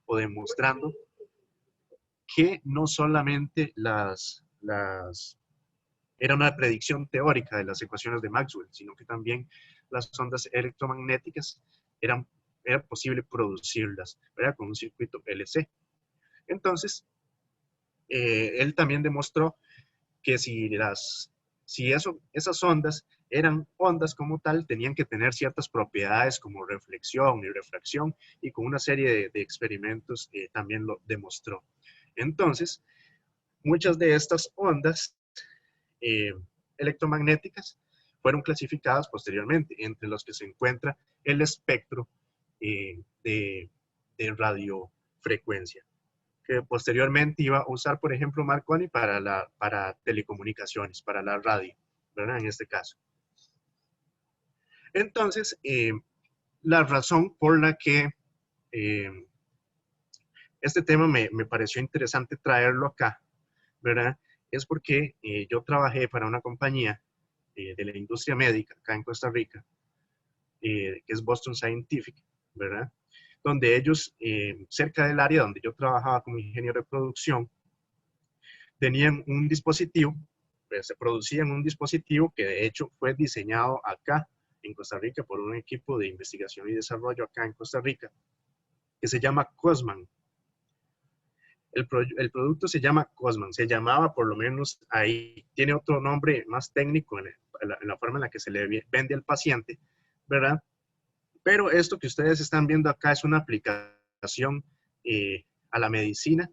o demostrando que no solamente era una predicción teórica de las ecuaciones de Maxwell, sino que también las ondas electromagnéticas era posible producirlas, ¿verdad? Con un circuito LC. Entonces, él también demostró que esas ondas eran ondas como tal, tenían que tener ciertas propiedades como reflexión y refracción, y con una serie de experimentos también lo demostró. Entonces, muchas de estas ondas electromagnéticas fueron clasificadas posteriormente, entre los que se encuentra el espectro de radiofrecuencia, que posteriormente iba a usar, por ejemplo, Marconi para telecomunicaciones, para la radio, ¿verdad? En este caso. Entonces, la razón por la que este tema me pareció interesante traerlo acá, ¿verdad? Es porque yo trabajé para una compañía de la industria médica acá en Costa Rica, que es Boston Scientific, ¿verdad? Donde ellos, cerca del área donde yo trabajaba como ingeniero de producción, tenían un dispositivo, pues se producían un dispositivo que de hecho fue diseñado acá en Costa Rica por un equipo de investigación y desarrollo acá en Costa Rica, que se llama Cosman. El producto se llama Cosman, se llamaba por lo menos ahí, tiene otro nombre más técnico en la forma en la que se le vende al paciente, ¿verdad? Pero esto que ustedes están viendo acá es una aplicación a la medicina,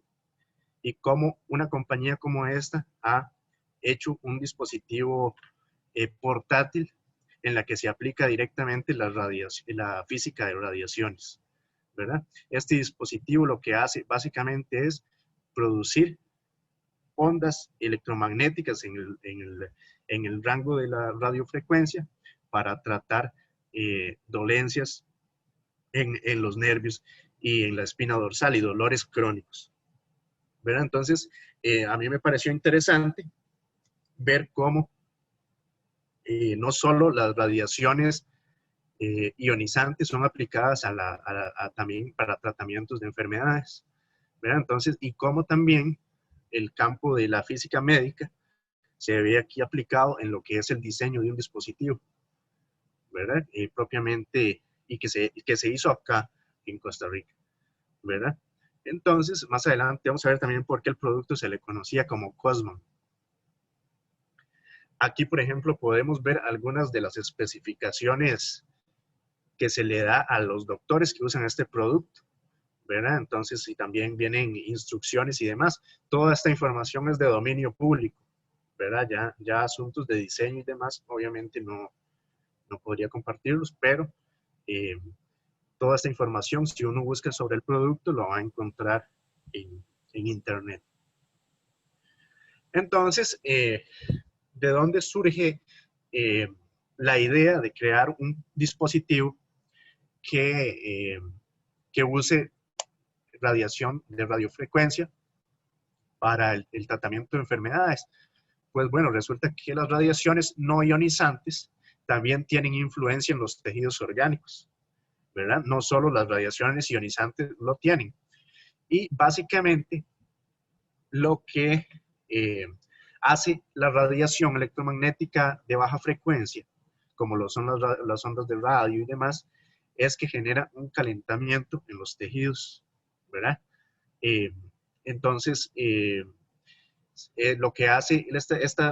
y cómo una compañía como esta ha hecho un dispositivo portátil en la que se aplica directamente la física de radiaciones, ¿verdad? Este dispositivo lo que hace básicamente es producir ondas electromagnéticas en el rango de la radiofrecuencia para tratar dolencias en los nervios y en la espina dorsal y dolores crónicos, ¿verdad? Entonces, a mí me pareció interesante ver cómo no solo las radiaciones ionizantes son aplicadas también para tratamientos de enfermedades, ¿verdad? Entonces, y cómo también el campo de la física médica se ve aquí aplicado en lo que es el diseño de un dispositivo, ¿verdad? Propiamente, y que se hizo acá en Costa Rica, ¿verdad? Entonces, más adelante vamos a ver también por qué el producto se le conocía como Cosman. Aquí, por ejemplo, podemos ver algunas de las especificaciones que se le da a los doctores que usan este producto, ¿verdad? Entonces, y también vienen instrucciones y demás. Toda esta información es de dominio público, ¿verdad? Ya asuntos de diseño y demás, obviamente no podría compartirlos, pero toda esta información, si uno busca sobre el producto, lo va a encontrar en Internet. Entonces, ¿de dónde surge la idea de crear un dispositivo que use radiación de radiofrecuencia para el tratamiento de enfermedades? Pues bueno, resulta que las radiaciones no ionizantes también tienen influencia en los tejidos orgánicos, ¿verdad? No solo las radiaciones ionizantes lo tienen. Y básicamente lo que hace la radiación electromagnética de baja frecuencia, como lo son las ondas de radio y demás, es que genera un calentamiento en los tejidos, ¿verdad? Entonces, lo que hace,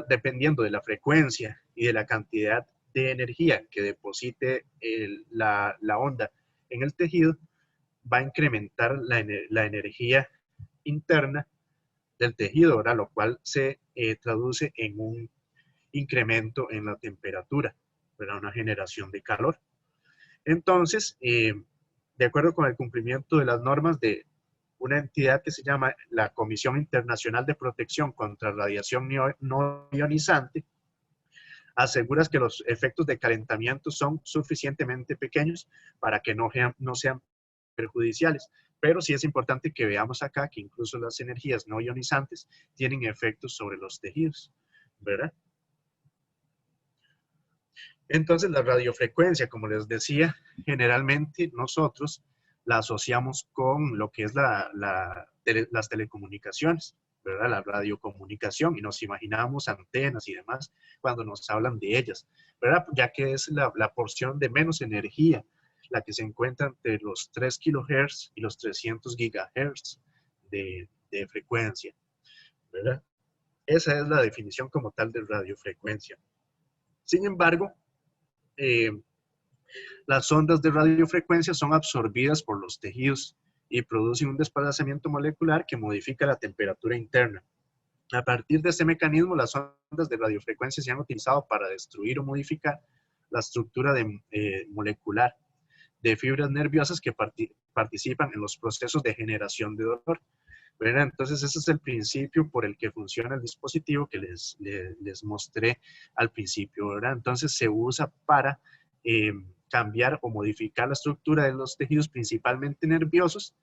dependiendo de la frecuencia y de la cantidad de energía que deposite la onda en el tejido, va a incrementar la energía interna del tejido, ¿verdad? Lo cual se traduce en un incremento en la temperatura, ¿verdad? Una generación de calor. Entonces, de acuerdo con el cumplimiento de las normas de una entidad que se llama la Comisión Internacional de Protección contra Radiación No Ionizante, aseguras que los efectos de calentamiento son suficientemente pequeños para que no sean perjudiciales. Pero sí es importante que veamos acá que incluso las energías no ionizantes tienen efectos sobre los tejidos, ¿verdad? Entonces, la radiofrecuencia, como les decía, generalmente nosotros la asociamos con lo que es las telecomunicaciones, ¿verdad? La radiocomunicación, y nos imaginamos antenas y demás cuando nos hablan de ellas, ¿verdad? Ya que es la porción de menos energía, la que se encuentra entre los 3 kilohertz y los 300 gigahertz de frecuencia, ¿verdad? Esa es la definición como tal de radiofrecuencia. Sin embargo, eh, las ondas de radiofrecuencia son absorbidas por los tejidos y producen un desplazamiento molecular que modifica la temperatura interna. A partir de este mecanismo, las ondas de radiofrecuencia se han utilizado para destruir o modificar la estructura molecular de fibras nerviosas que participan en los procesos de generación de dolor, ¿verdad? Entonces, ese es el principio por el que funciona el dispositivo que les mostré al principio, ¿verdad? Entonces, se usa para cambiar o modificar la estructura de los tejidos, principalmente nerviosos,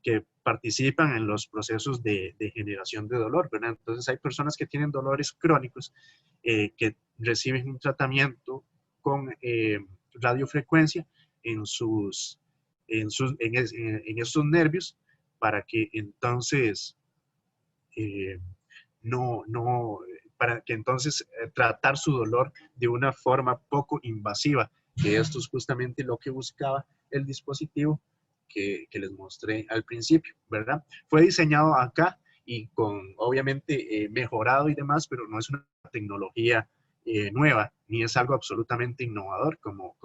que participan en los procesos de generación de dolor, ¿verdad? Entonces, hay personas que tienen dolores crónicos que reciben un tratamiento con radiofrecuencia en esos nervios para que entonces eh, para que entonces tratar su dolor de una forma poco invasiva, que esto es justamente lo que buscaba el dispositivo que les mostré al principio, ¿verdad? Fue diseñado acá y obviamente, mejorado y demás, pero no es una tecnología nueva, ni es algo absolutamente innovador como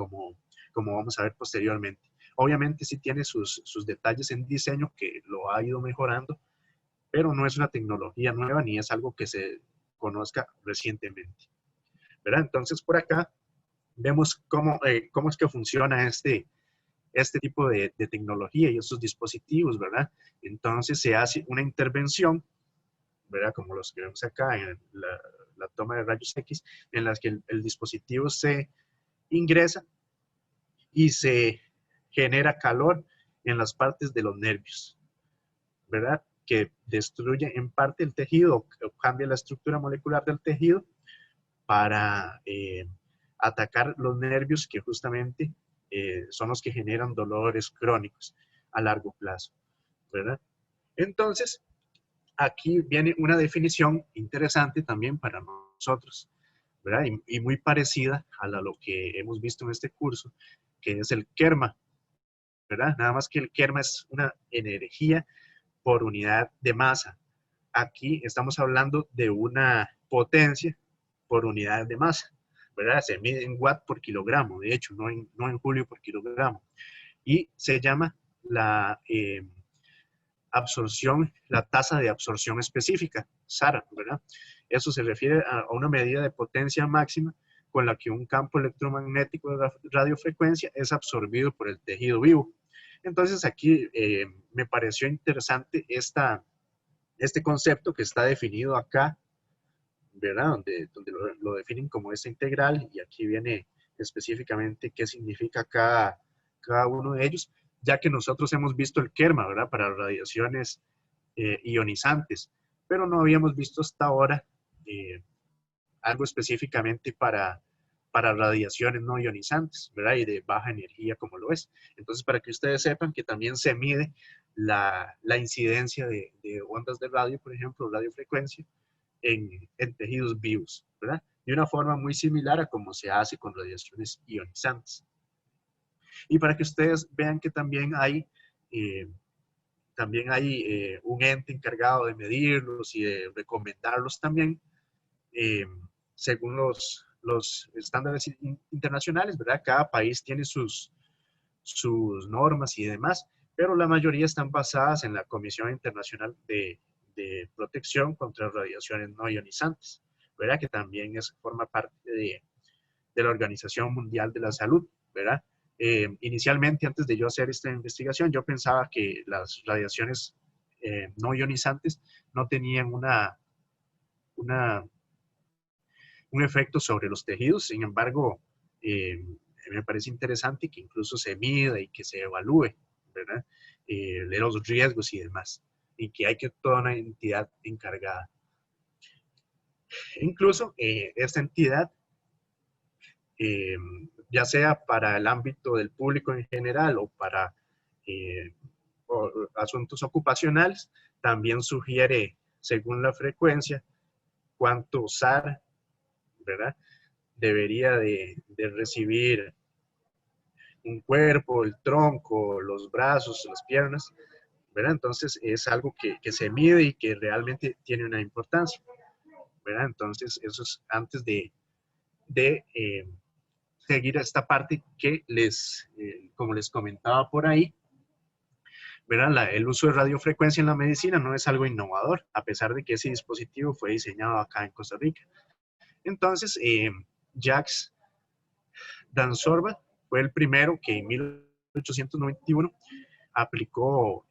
vamos a ver posteriormente. Obviamente sí tiene sus detalles en diseño que lo ha ido mejorando, pero no es una tecnología nueva ni es algo que se conozca recientemente, ¿verdad? Entonces, por acá vemos cómo es que funciona este tipo de tecnología y estos dispositivos, ¿verdad? Entonces, se hace una intervención, ¿verdad? Como los que vemos acá en la toma de rayos X, en las que el dispositivo se ingresa y se genera calor en las partes de los nervios, ¿verdad? Que destruye en parte el tejido o cambia la estructura molecular del tejido para atacar los nervios que justamente son los que generan dolores crónicos a largo plazo, ¿verdad? Entonces, aquí viene una definición interesante también para nosotros, ¿verdad? Y muy parecida a lo que hemos visto en este curso, que es el kerma, ¿verdad? Nada más que el kerma es una energía por unidad de masa. Aquí estamos hablando de una potencia por unidad de masa, ¿verdad? Se mide en watt por kilogramo, de hecho, no en julio por kilogramo. Y se llama la absorción, la tasa de absorción específica, SARA, ¿verdad? Eso se refiere a una medida de potencia máxima con la que un campo electromagnético de radiofrecuencia es absorbido por el tejido vivo. Entonces aquí me pareció interesante este concepto que está definido acá, ¿verdad? Donde lo definen como esta integral y aquí viene específicamente qué significa cada uno de ellos, ya que nosotros hemos visto el kerma, ¿verdad? Para radiaciones ionizantes, pero no habíamos visto hasta ahora algo específicamente para radiaciones no ionizantes, ¿verdad? Y de baja energía como lo es. Entonces, para que ustedes sepan que también se mide la incidencia de ondas de radio, por ejemplo, radiofrecuencia, en tejidos vivos, ¿verdad? De una forma muy similar a como se hace con radiaciones ionizantes. Y para que ustedes vean que también hay un ente encargado de medirlos y de recomendarlos también, eh, según los estándares internacionales, ¿verdad? Cada país tiene sus normas y demás, pero la mayoría están basadas en la Comisión Internacional de Protección contra Radiaciones No Ionizantes, ¿verdad? Que también forma parte de la Organización Mundial de la Salud, ¿verdad? Inicialmente, antes de yo hacer esta investigación, yo pensaba que las radiaciones no ionizantes no tenían una, un efecto sobre los tejidos. Sin embargo, me parece interesante que incluso se mida y que se evalúe, ¿verdad? De los riesgos y demás, y que hay que toda una entidad encargada. Incluso esta entidad, eh, ya sea para el ámbito del público en general o para o asuntos ocupacionales. También sugiere, según la frecuencia, cuánto SAR, ¿verdad?, debería de recibir un cuerpo, el tronco, los brazos, las piernas, ¿verdad? Entonces es algo que se mide y que realmente tiene una importancia, ¿verdad? Entonces eso es antes de seguir esta parte que como les comentaba por ahí, ¿verdad? El uso de radiofrecuencia en la medicina no es algo innovador, a pesar de que ese dispositivo fue diseñado acá en Costa Rica. Entonces, Jacques Dansorba fue el primero que en 1891 aplicó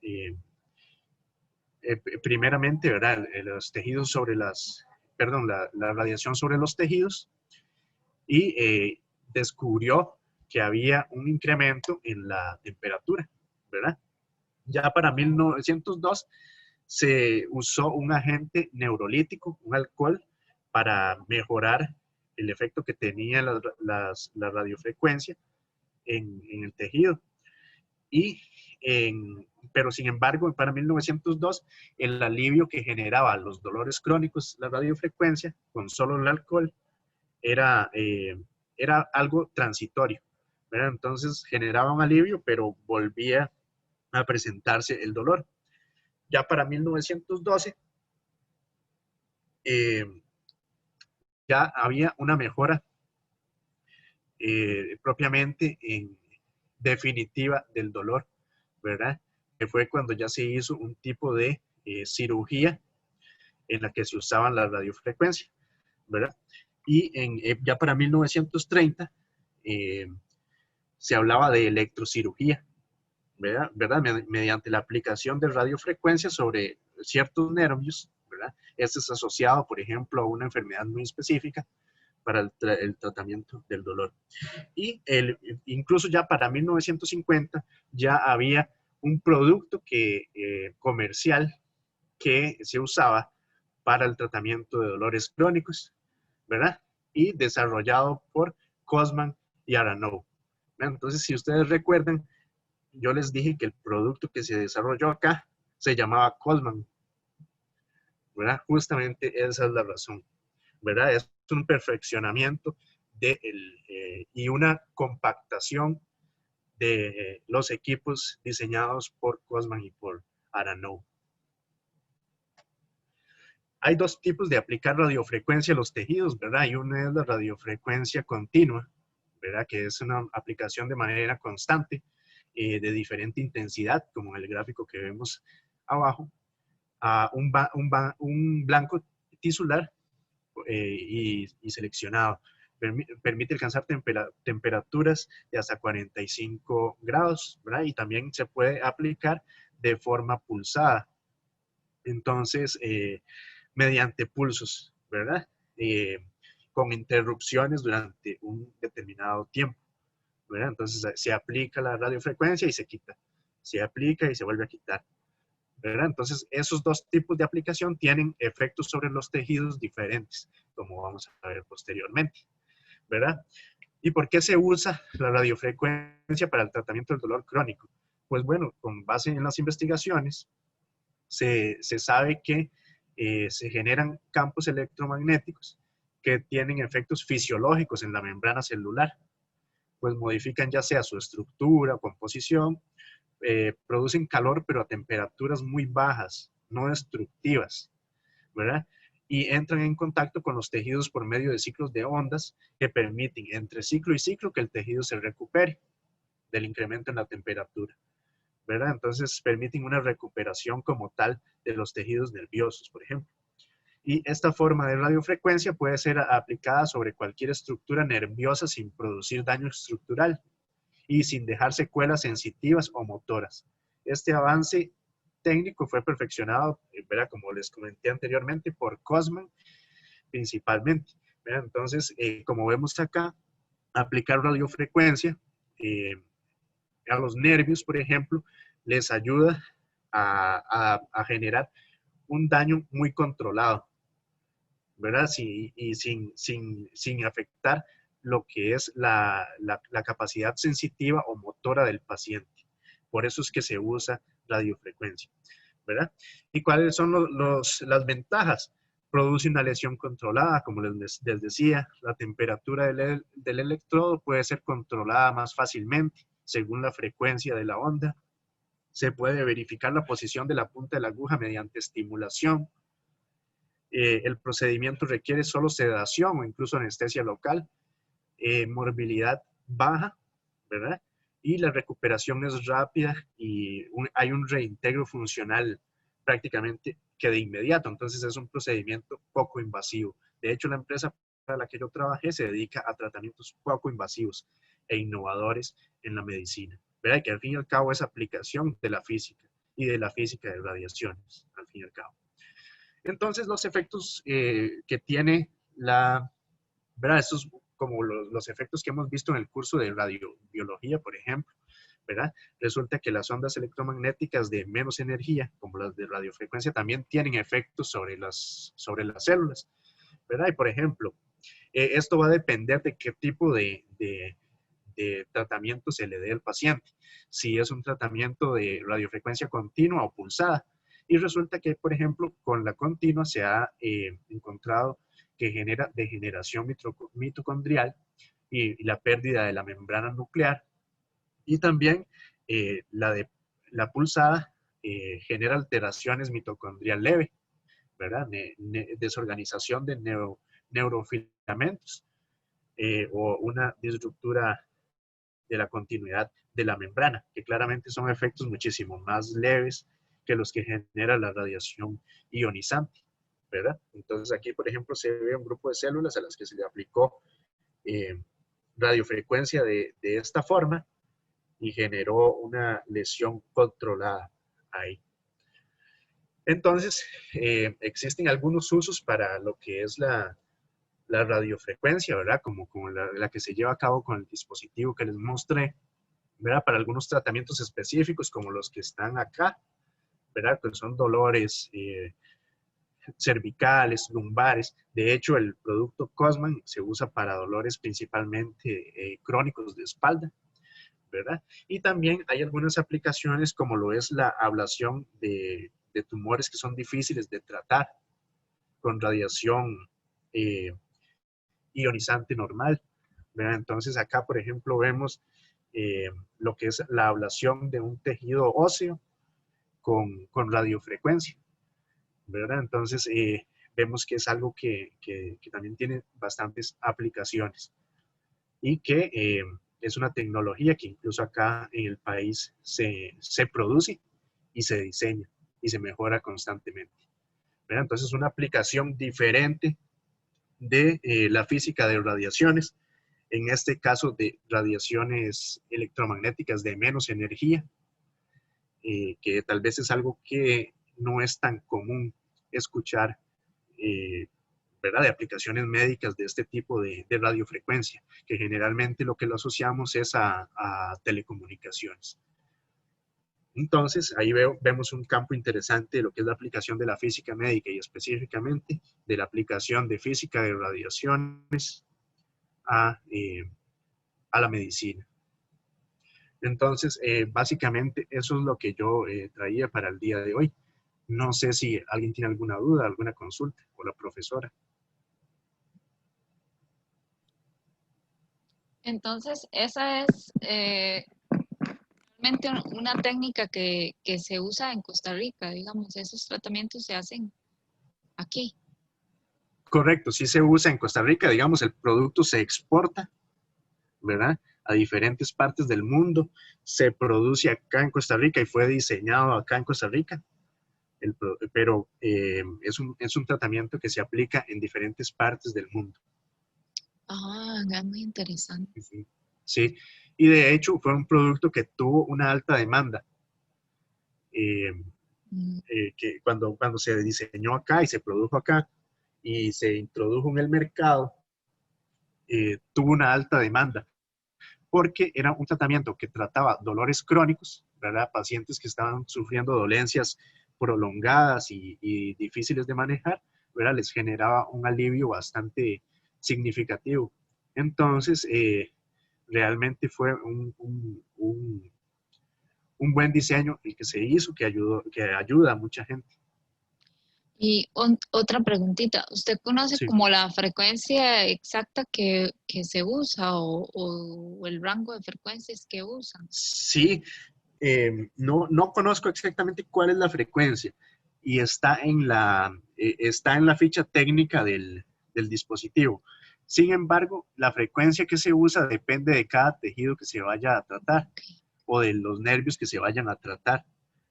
primeramente, ¿verdad?, los tejidos sobre perdón, la radiación sobre los tejidos, y descubrió que había un incremento en la temperatura, ¿verdad? Ya para 1902 se usó un agente neurolítico, un alcohol, para mejorar el efecto que tenía la radiofrecuencia en el tejido. Y pero sin embargo, para 1902, el alivio que generaba los dolores crónicos, la radiofrecuencia, con solo el alcohol, era algo transitorio, ¿verdad? Entonces generaba un alivio, pero volvía a presentarse el dolor. Ya para 1912, eh, ya había una mejora propiamente en definitiva del dolor, ¿verdad? Que fue cuando ya se hizo un tipo de cirugía en la que se usaban las radiofrecuencias, ¿verdad? Y ya para 1930 eh, se hablaba de electrocirugía, ¿verdad? Mediante la aplicación de radiofrecuencia sobre ciertos nervios, ¿verdad? Este es asociado, por ejemplo, a una enfermedad muy específica para el tratamiento del dolor. Y incluso ya para 1950 ya había un producto comercial que se usaba para el tratamiento de dolores crónicos, ¿verdad? Y desarrollado por Cosman y Aranaud. Entonces, si ustedes recuerdan, yo les dije que el producto que se desarrolló acá se llamaba Cosman, ¿verdad? Justamente esa es la razón, ¿verdad? Es un perfeccionamiento y una compactación de los equipos diseñados por Cosman y por Aranaud. Hay dos tipos de aplicar radiofrecuencia a los tejidos, ¿verdad? Y una es la radiofrecuencia continua, ¿verdad? Que es una aplicación de manera constante, de diferente intensidad, como en el gráfico que vemos abajo, a un blanco tisular y seleccionado. Permite alcanzar temperaturas de hasta 45 grados, ¿verdad? Y también se puede aplicar de forma pulsada. Entonces, mediante pulsos, ¿verdad? Con interrupciones durante un determinado tiempo, ¿verdad? Entonces, se aplica la radiofrecuencia y se quita. Se aplica y se vuelve a quitar, ¿verdad? Entonces, esos dos tipos de aplicación tienen efectos sobre los tejidos diferentes, como vamos a ver posteriormente, ¿verdad? ¿Y por qué se usa la radiofrecuencia para el tratamiento del dolor crónico? Pues bueno, con base en las investigaciones, se sabe que se generan campos electromagnéticos que tienen efectos fisiológicos en la membrana celular, pues modifican ya sea su estructura o composición, producen calor pero a temperaturas muy bajas, no destructivas, ¿verdad? Y entran en contacto con los tejidos por medio de ciclos de ondas que permiten entre ciclo y ciclo que el tejido se recupere del incremento en la temperatura, ¿verdad? Entonces permiten una recuperación como tal de los tejidos nerviosos, por ejemplo. Y esta forma de radiofrecuencia puede ser aplicada sobre cualquier estructura nerviosa sin producir daño estructural y sin dejar secuelas sensitivas o motoras. Este avance técnico fue perfeccionado, ¿verdad?, como les comenté anteriormente, por Cosman principalmente, ¿verdad? Entonces, como vemos acá, aplicar radiofrecuencia a los nervios, por ejemplo, les ayuda a generar un daño muy controlado, ¿verdad? Y sin afectar lo que es la capacidad sensitiva o motora del paciente, Por eso es que se usa radiofrecuencia, ¿verdad? ¿Y cuáles son las ventajas? Produce una lesión controlada, como les decía, la temperatura del electrodo puede ser controlada más fácilmente según la frecuencia de la onda. Se puede verificar la posición de la punta de la aguja mediante estimulación. El procedimiento requiere solo sedación o incluso anestesia local. Morbilidad baja, ¿verdad? Y la recuperación es rápida y hay un reintegro funcional prácticamente que de inmediato. Entonces es un procedimiento poco invasivo. De hecho, la empresa para la que yo trabajé se dedica a tratamientos poco invasivos e innovadores en la medicina, ¿verdad? Que al fin y al cabo es aplicación de la física y de la física de radiaciones, al fin y al cabo. Entonces, los efectos que tiene ¿verdad? Estos como los efectos que hemos visto en el curso de radiobiología, por ejemplo, ¿verdad? Resulta que las ondas electromagnéticas de menos energía, como las de radiofrecuencia, también tienen efectos sobre las células, ¿verdad? Y por ejemplo, esto va a depender de qué tipo de tratamiento se le dé al paciente. Si es un tratamiento de radiofrecuencia continua o pulsada. Y resulta que, por ejemplo, con la continua se ha encontrado que genera degeneración mitocondrial y la pérdida de la membrana nuclear. Y también la pulsada genera alteraciones mitocondrial leve, ¿verdad? Desorganización de neurofilamentos o una disruptura de la continuidad de la membrana, que claramente son efectos muchísimo más leves que los que genera la radiación ionizante, ¿verdad? Entonces aquí, por ejemplo, se ve un grupo de células a las que se le aplicó radiofrecuencia de esta forma y generó una lesión controlada ahí. Entonces, existen algunos usos para lo que es la radiofrecuencia, ¿verdad? Como la que se lleva a cabo con el dispositivo que les mostré, ¿verdad? Para algunos tratamientos específicos como los que están acá, ¿verdad? Que son dolores cervicales, lumbares. De hecho, el producto Cosman se usa para dolores principalmente crónicos de espalda, ¿verdad? Y también hay algunas aplicaciones como lo es la ablación de tumores que son difíciles de tratar con radiación ionizante normal, ¿verdad? Entonces acá, por ejemplo, vemos lo que es la ablación de un tejido óseo con radiofrecuencia, ¿verdad? Entonces vemos que es algo que también tiene bastantes aplicaciones y que es una tecnología que incluso acá en el país se produce y se diseña y se mejora constantemente, ¿verdad? Entonces una aplicación diferente de la física de radiaciones, en este caso de radiaciones electromagnéticas de menos energía, que tal vez es algo que no es tan común escuchar, ¿verdad? De aplicaciones médicas de este tipo de radiofrecuencia, que generalmente lo que lo asociamos es a telecomunicaciones. Entonces, ahí vemos un campo interesante de lo que es la aplicación de la física médica y específicamente de la aplicación de física de radiaciones a la medicina. Entonces, básicamente eso es lo que yo traía para el día de hoy. No sé si alguien tiene alguna duda, alguna consulta, o la profesora. Entonces, esa es realmente una técnica que se usa en Costa Rica, digamos, esos tratamientos se hacen aquí. Correcto, sí se usa en Costa Rica, digamos, el producto se exporta, ¿verdad? A diferentes partes del mundo, se produce acá en Costa Rica y fue diseñado acá en Costa Rica, pero es un tratamiento que se aplica en diferentes partes del mundo. Ah, es muy interesante. Sí, y de hecho fue un producto que tuvo una alta demanda. Que cuando se diseñó acá y se produjo acá y se introdujo en el mercado, tuvo una alta demanda porque era un tratamiento que trataba dolores crónicos, ¿verdad? Pacientes que estaban sufriendo dolencias prolongadas y difíciles de manejar, ¿verdad? Les generaba un alivio bastante significativo. Entonces, realmente fue un buen diseño el que se hizo, que ayuda a mucha gente. Y otra preguntita, ¿usted conoce Sí, como la frecuencia exacta que se usa o el rango de frecuencias que usan? sí, no conozco exactamente cuál es la frecuencia y está en la ficha técnica del dispositivo. Sin embargo, la frecuencia que se usa depende de cada tejido que se vaya a tratar Ok. o de los nervios que se vayan a tratar,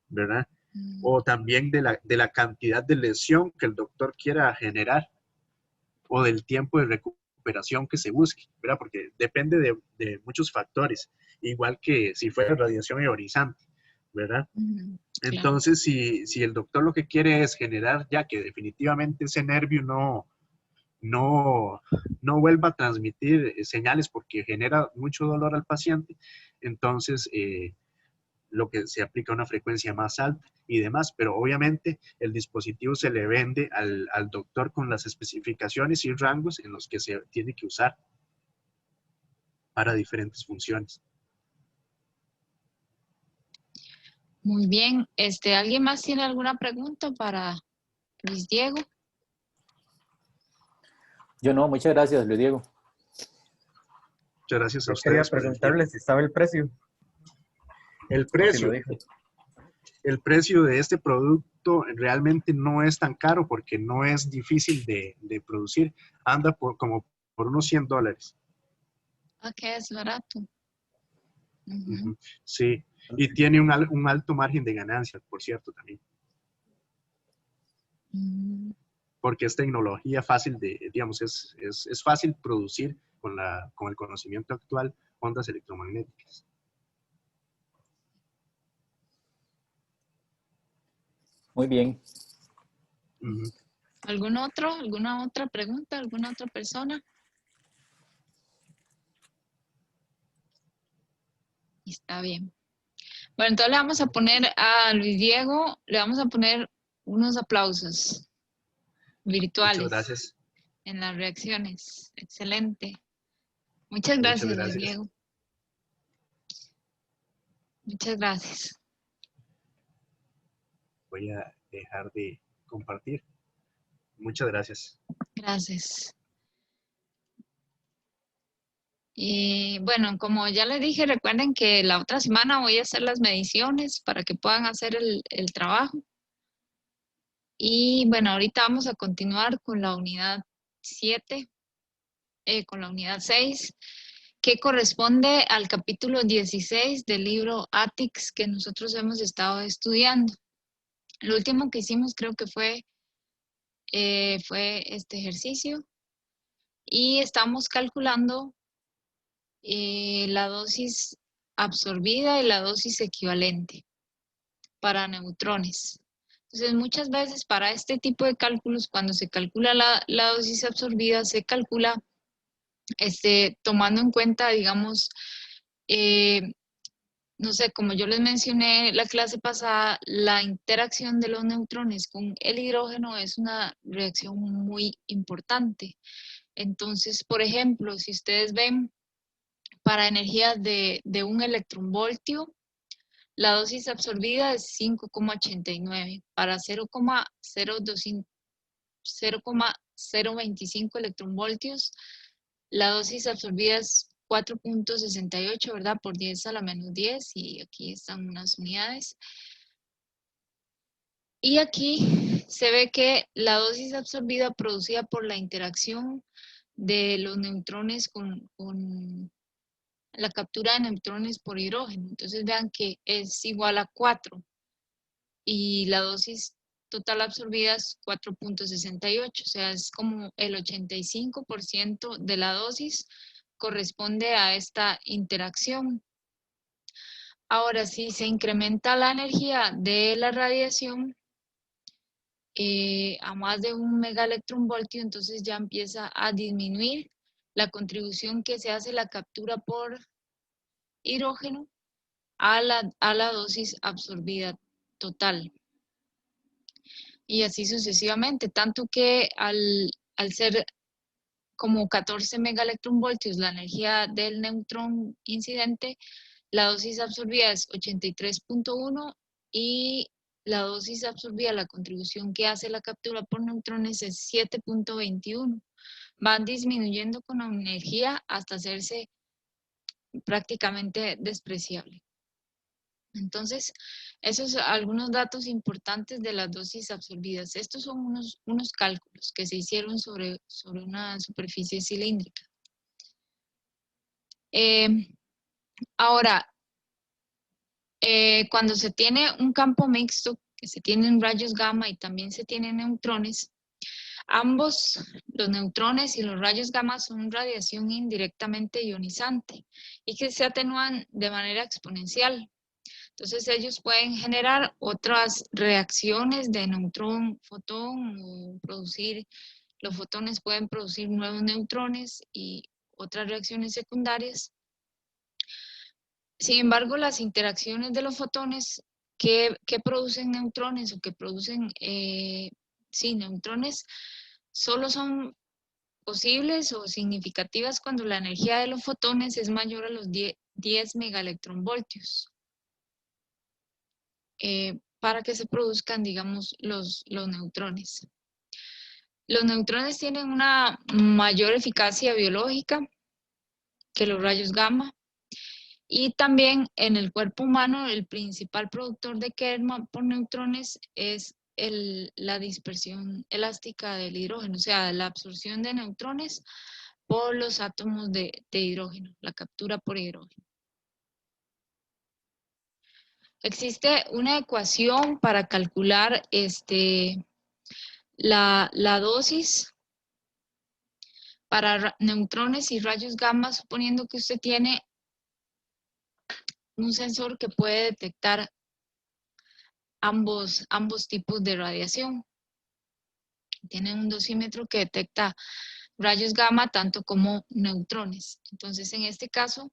¿verdad? Mm, O también de la cantidad de lesión que el doctor quiera generar o del tiempo de recuperación que se busque, ¿verdad? Porque depende de muchos factores, igual que si fuera radiación ionizante, ¿verdad? claro. Entonces, si el doctor lo que quiere es generar ya que definitivamente ese nervio no, no vuelva a transmitir señales porque genera mucho dolor al paciente, entonces lo que se aplica a una frecuencia más alta y demás, pero obviamente el dispositivo se le vende al doctor con las especificaciones y rangos en los que se tiene que usar para diferentes funciones. Muy bien. ¿Alguien más tiene alguna pregunta para Luis Diego? Yo no, muchas gracias, Luis Diego. Muchas gracias a Yo quería ustedes por el tiempo. preguntarle si estaba el precio, El o si lo precio, dijo. el precio de este producto realmente no es tan caro porque no es difícil de producir. Anda como por unos $100. Ah, que es barato. Ujú. Sí, y tiene un alto margen de ganancia, por cierto, también, Mm, porque es tecnología fácil digamos, es fácil producir con el conocimiento actual ondas electromagnéticas. Muy bien. Ujú. ¿Algún otro? ¿Alguna otra pregunta? ¿Alguna otra persona? Está bien. Bueno, entonces le vamos a poner a Luis Diego, le vamos a poner unos aplausos Muchas virtuales gracias, en las reacciones. Excelente. Muchas muchas gracias, Luis gracias. Diego. Muchas gracias. Voy a dejar de compartir. Muchas gracias. Gracias. Y bueno, como ya les dije, recuerden que la otra semana voy a hacer las mediciones para que puedan hacer el trabajo. Y bueno, ahorita vamos a continuar con la unidad 7, con la unidad 6, que corresponde al capítulo 16 del libro ATICS que nosotros hemos estado estudiando. Lo último que hicimos creo que fue este ejercicio y estamos calculando la dosis absorbida y la dosis equivalente para neutrones. Entonces, muchas veces para este tipo de cálculos, cuando se calcula la dosis absorbida, se calcula tomando en cuenta, digamos, eh, no sé, como yo les mencioné la clase pasada, la interacción de los neutrones con el hidrógeno es una reacción muy importante. Entonces, por ejemplo, si ustedes ven para energía de un electronvoltio, la dosis absorbida es 5,89. Para 0,025 electronvoltios, la dosis absorbida es 4,68, ¿verdad? Por 10 a la menos 10 y aquí están unas unidades. Y aquí se ve que la dosis absorbida producida por la interacción de los neutrones con la captura de neutrones por hidrógeno. Entonces vean que es igual a 4 y la dosis total absorbida es 4,68, o sea, es como el 85% de la dosis corresponde a esta interacción. Ahora, si se incrementa la energía de la radiación a más de 1 megaelectronvoltio, entonces ya empieza a disminuir la contribución que se hace la captura por hidrógeno a la dosis absorbida total. Y así sucesivamente, tanto que al ser como 14 megaelectronvoltios la energía del neutrón incidente, la dosis absorbida es 83.1 y la dosis absorbida, la contribución que hace la captura por neutrones es 7.21. Van disminuyendo con la energía hasta hacerse prácticamente despreciable. Entonces, esos son algunos datos importantes de las dosis absorbidas. Estos son unos cálculos que se hicieron sobre una superficie cilíndrica. Ahora, cuando se tiene un campo mixto, que se tienen rayos gamma y también se tienen neutrones, ambos, los neutrones y los rayos gamma, son radiación indirectamente ionizante y que se atenúan de manera exponencial. Entonces ellos pueden generar otras reacciones de neutrón-fotón o los fotones pueden producir nuevos neutrones y otras reacciones secundarias. Sin embargo, las interacciones de los fotones que producen neutrones o que producen neutrones solo son posibles o significativas cuando la energía de los fotones es mayor a los 10 megaelectronvoltios. Para que se produzcan, digamos, los neutrones. Los neutrones tienen una mayor eficacia biológica que los rayos gamma y también en el cuerpo humano el principal productor de Kerman por neutrones es la dispersión elástica del hidrógeno, o sea, la absorción de neutrones por los átomos de hidrógeno, la captura por hidrógeno. Existe una ecuación para calcular la dosis para neutrones y rayos gamma, suponiendo que usted tiene un sensor que puede detectar ambos tipos de radiación. Tiene un dosímetro que detecta rayos gamma tanto como neutrones. Entonces, en este caso,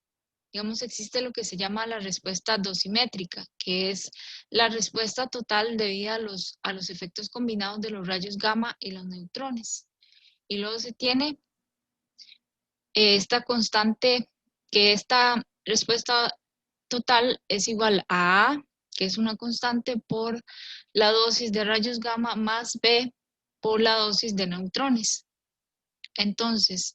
digamos, existe lo que se llama la respuesta dosimétrica, que es la respuesta total debida a los efectos combinados de los rayos gamma y los neutrones. Y luego se tiene esta constante, que esta respuesta total es igual a A, que es una constante, por la dosis de rayos gamma más B por la dosis de neutrones. Entonces,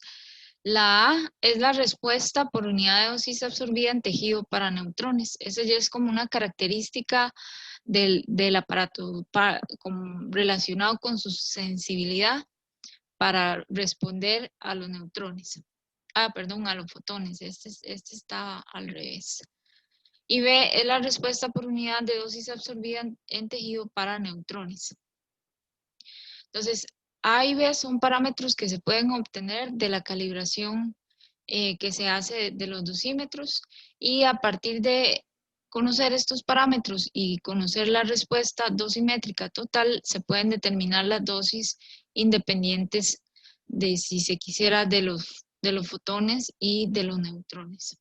la A es la respuesta por unidad de dosis absorbida en tejido para neutrones. Esa ya es como una característica del aparato relacionado con su sensibilidad para responder a los neutrones. Perdón, a los fotones. Este está al revés. Y B es la respuesta por unidad de dosis absorbida en tejido para neutrones. Entonces, A y B son parámetros que se pueden obtener de la calibración que se hace de los dosímetros, y a partir de conocer estos parámetros y conocer la respuesta dosimétrica total, se pueden determinar las dosis independientes de, si se quisiera, de los fotones y de los neutrones.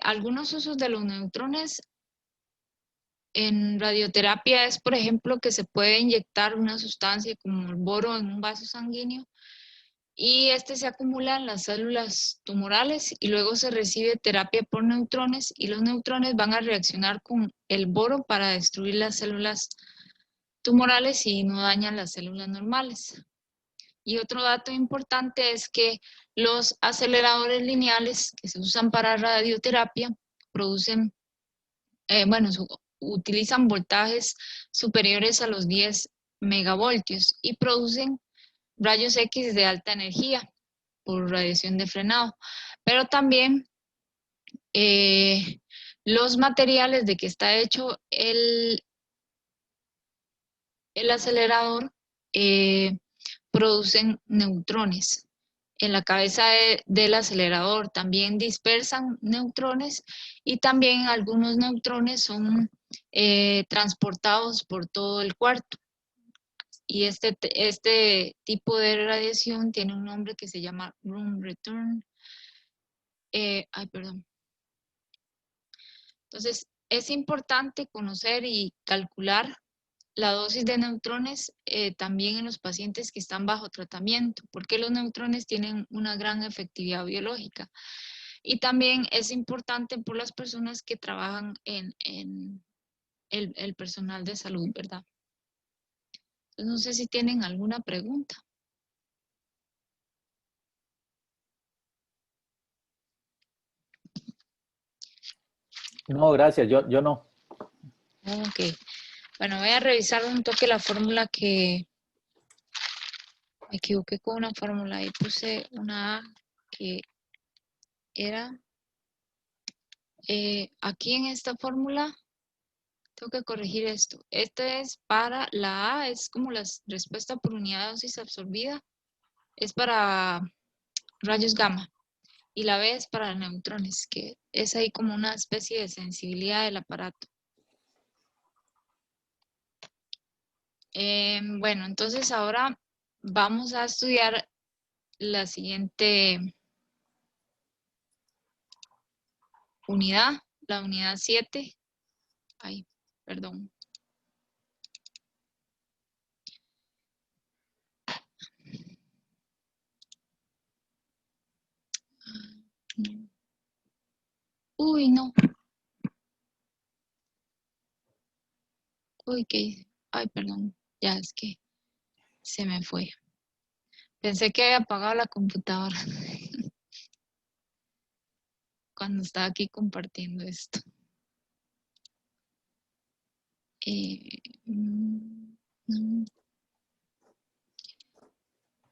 Algunos usos de los neutrones en radioterapia es, por ejemplo, que se puede inyectar una sustancia como el boro en un vaso sanguíneo y este se acumula en las células tumorales y luego se recibe terapia por neutrones y los neutrones van a reaccionar con el boro para destruir las células tumorales y no dañan las células normales. Y otro dato importante es que los aceleradores lineales que se usan para radioterapia producen, utilizan voltajes superiores a los 10 megavoltios y producen rayos X de alta energía por radiación de frenado. Pero también los materiales de que está hecho el acelerador producen neutrones. En la cabeza del acelerador también dispersan neutrones y también algunos neutrones son transportados por todo el cuarto. Y este tipo de radiación tiene un nombre que se llama room return. Perdón. Entonces, es importante conocer y calcular la dosis de neutrones también en los pacientes que están bajo tratamiento, porque los neutrones tienen una gran efectividad biológica. Y también es importante por las personas que trabajan en el personal de salud, ¿verdad? Entonces, no sé si tienen alguna pregunta. No, gracias, yo no. Ok. Bueno, voy a revisar un toque la fórmula que me equivoqué con una fórmula y puse una A que era aquí en esta fórmula. Tengo que corregir esto. Este es para la A, es como la respuesta por unidad de dosis absorbida. Es para rayos gamma. Y la B es para neutrones, que es ahí como una especie de sensibilidad del aparato. Bueno, entonces ahora vamos a estudiar la siguiente unidad, la unidad 7. Ay, perdón. Uy, no. Uy, ¿qué? Ay, perdón. Ya es que se me fue. Pensé que había apagado la computadora cuando estaba aquí compartiendo esto.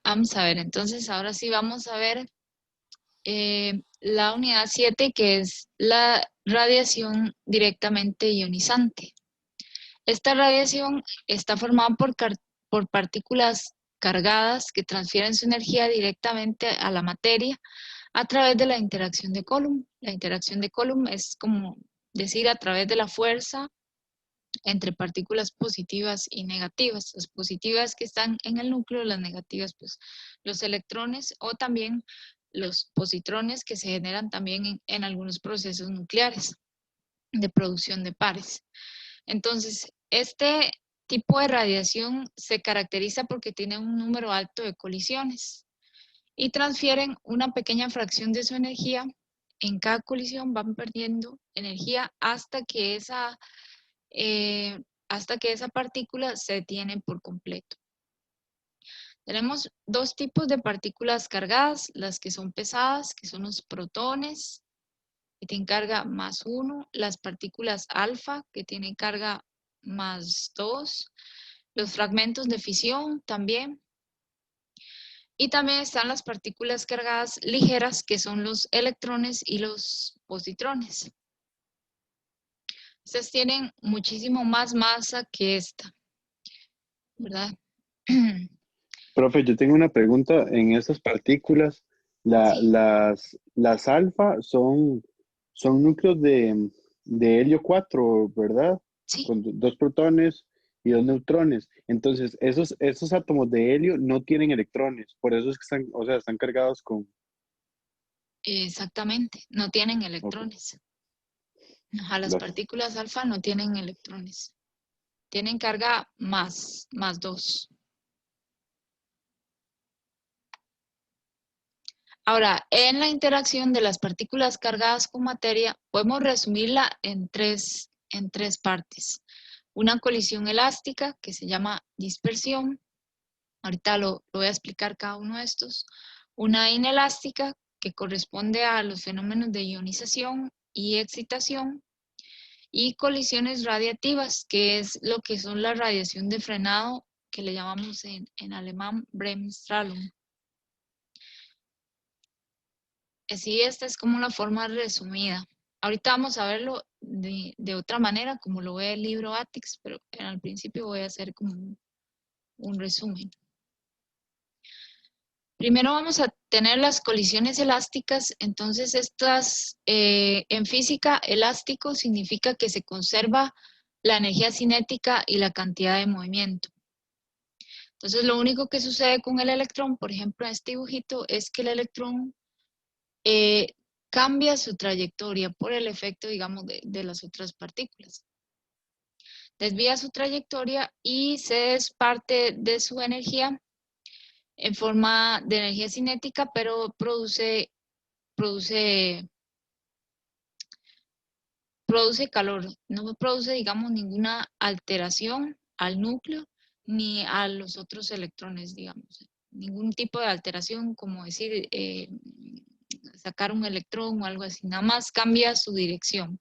Vamos a ver, entonces ahora sí vamos a ver la unidad 7, que es la radiación directamente ionizante. Esta radiación está formada por partículas cargadas que transfieren su energía directamente a la materia a través de la interacción de Coulomb. La interacción de Coulomb es como decir a través de la fuerza entre partículas positivas y negativas. Las positivas que están en el núcleo, las negativas, pues los electrones o también los positrones que se generan también en algunos procesos nucleares de producción de pares. Entonces, este tipo de radiación se caracteriza porque tiene un número alto de colisiones y transfieren una pequeña fracción de su energía. En cada colisión van perdiendo energía hasta que esa partícula se detiene por completo. Tenemos dos tipos de partículas cargadas, las que son pesadas, que son los protones, que tienen carga +1, las partículas alfa, que tienen carga +2, los fragmentos de fisión también, y también están las partículas cargadas ligeras, que son los electrones y los positrones. Estas tienen muchísimo más masa que esta, ¿verdad? Profe, yo tengo una pregunta. En esas partículas, Sí, las alfa son núcleos de helio 4, ¿verdad? sí, Con dos protones y dos neutrones. Entonces, esos átomos de helio no tienen electrones. Por eso es que están, o sea, están cargados con... exactamente. No tienen Ok, electrones. Ajá, las gracias. partículas alfa no tienen electrones. Tienen carga +2. Ahora, en la interacción de las partículas cargadas con materia, podemos resumirla en tres partes. Una colisión elástica, que se llama dispersión. Ahorita lo voy a explicar cada uno de estos. Una inelástica, que corresponde a los fenómenos de ionización y excitación. Y colisiones radiativas, que es lo que son la radiación de frenado, que le llamamos en alemán Bremsstrahlung. Así, esta es como una forma resumida. Ahorita vamos a verlo de otra manera, como lo ve el libro ATIX, pero al principio voy a hacer como un resumen. Primero vamos a tener las colisiones elásticas. Entonces, estas en física, elástico significa que se conserva la energía cinética y la cantidad de movimiento. Entonces, lo único que sucede con el electrón, por ejemplo, en este dibujito, es que el electrón cambia su trayectoria por el efecto, digamos, de las otras partículas. desvía su trayectoria y se desparte de su energía en forma de energía cinética, pero produce calor. No produce, digamos, ninguna alteración al núcleo ni a los otros electrones, digamos. Ningún tipo de alteración, como decir, sacar un electrón o algo así. Nada más cambia su dirección.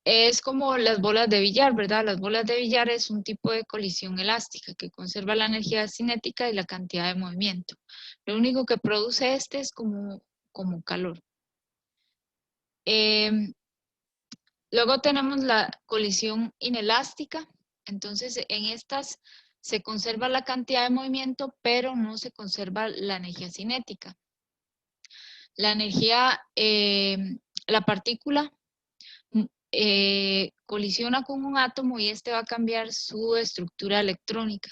Es como las bolas de billar, ¿verdad? Las bolas de billar es un tipo de colisión elástica que conserva la energía cinética y la cantidad de movimiento. Lo único que produce es como calor. Luego tenemos la colisión inelástica. Entonces, en estas se conserva la cantidad de movimiento, pero no se conserva la energía cinética. La energía, la partícula colisiona con un átomo y este va a cambiar su estructura electrónica.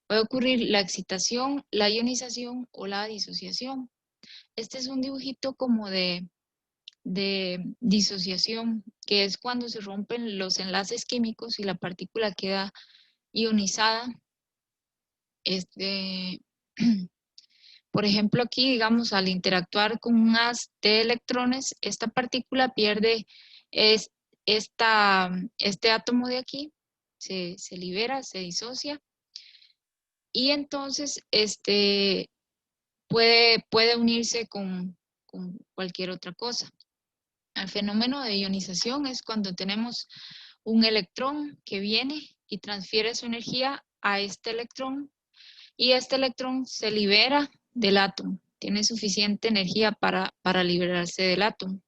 Puede ocurrir la excitación, la ionización o la disociación. Este es un dibujito como de disociación, que es cuando se rompen los enlaces químicos y la partícula queda ionizada. Por ejemplo, aquí, digamos, al interactuar con un haz de electrones, esta partícula pierde este átomo de aquí, se libera, se disocia, y entonces puede unirse con cualquier otra cosa. El fenómeno de ionización es cuando tenemos un electrón que viene y transfiere su energía a este electrón y este electrón se libera del átomo. Tiene suficiente energía para liberarse del átomo.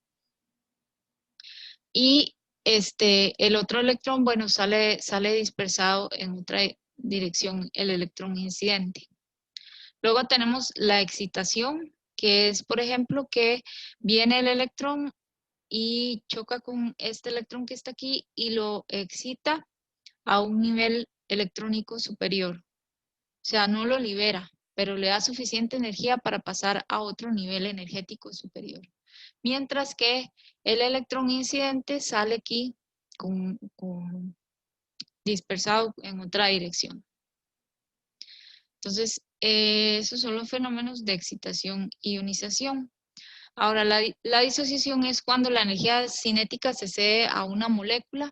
Y el otro electrón, bueno, sale dispersado en otra dirección, el electrón incidente. Luego tenemos la excitación, que es, por ejemplo, que viene el electrón y choca con este electrón que está aquí y lo excita a un nivel electrónico superior. O sea, no lo libera, pero le da suficiente energía para pasar a otro nivel energético superior. Mientras que el electrón incidente sale aquí dispersado en otra dirección. Entonces, esos son los fenómenos de excitación y ionización. Ahora, la disociación es cuando la energía cinética se cede a una molécula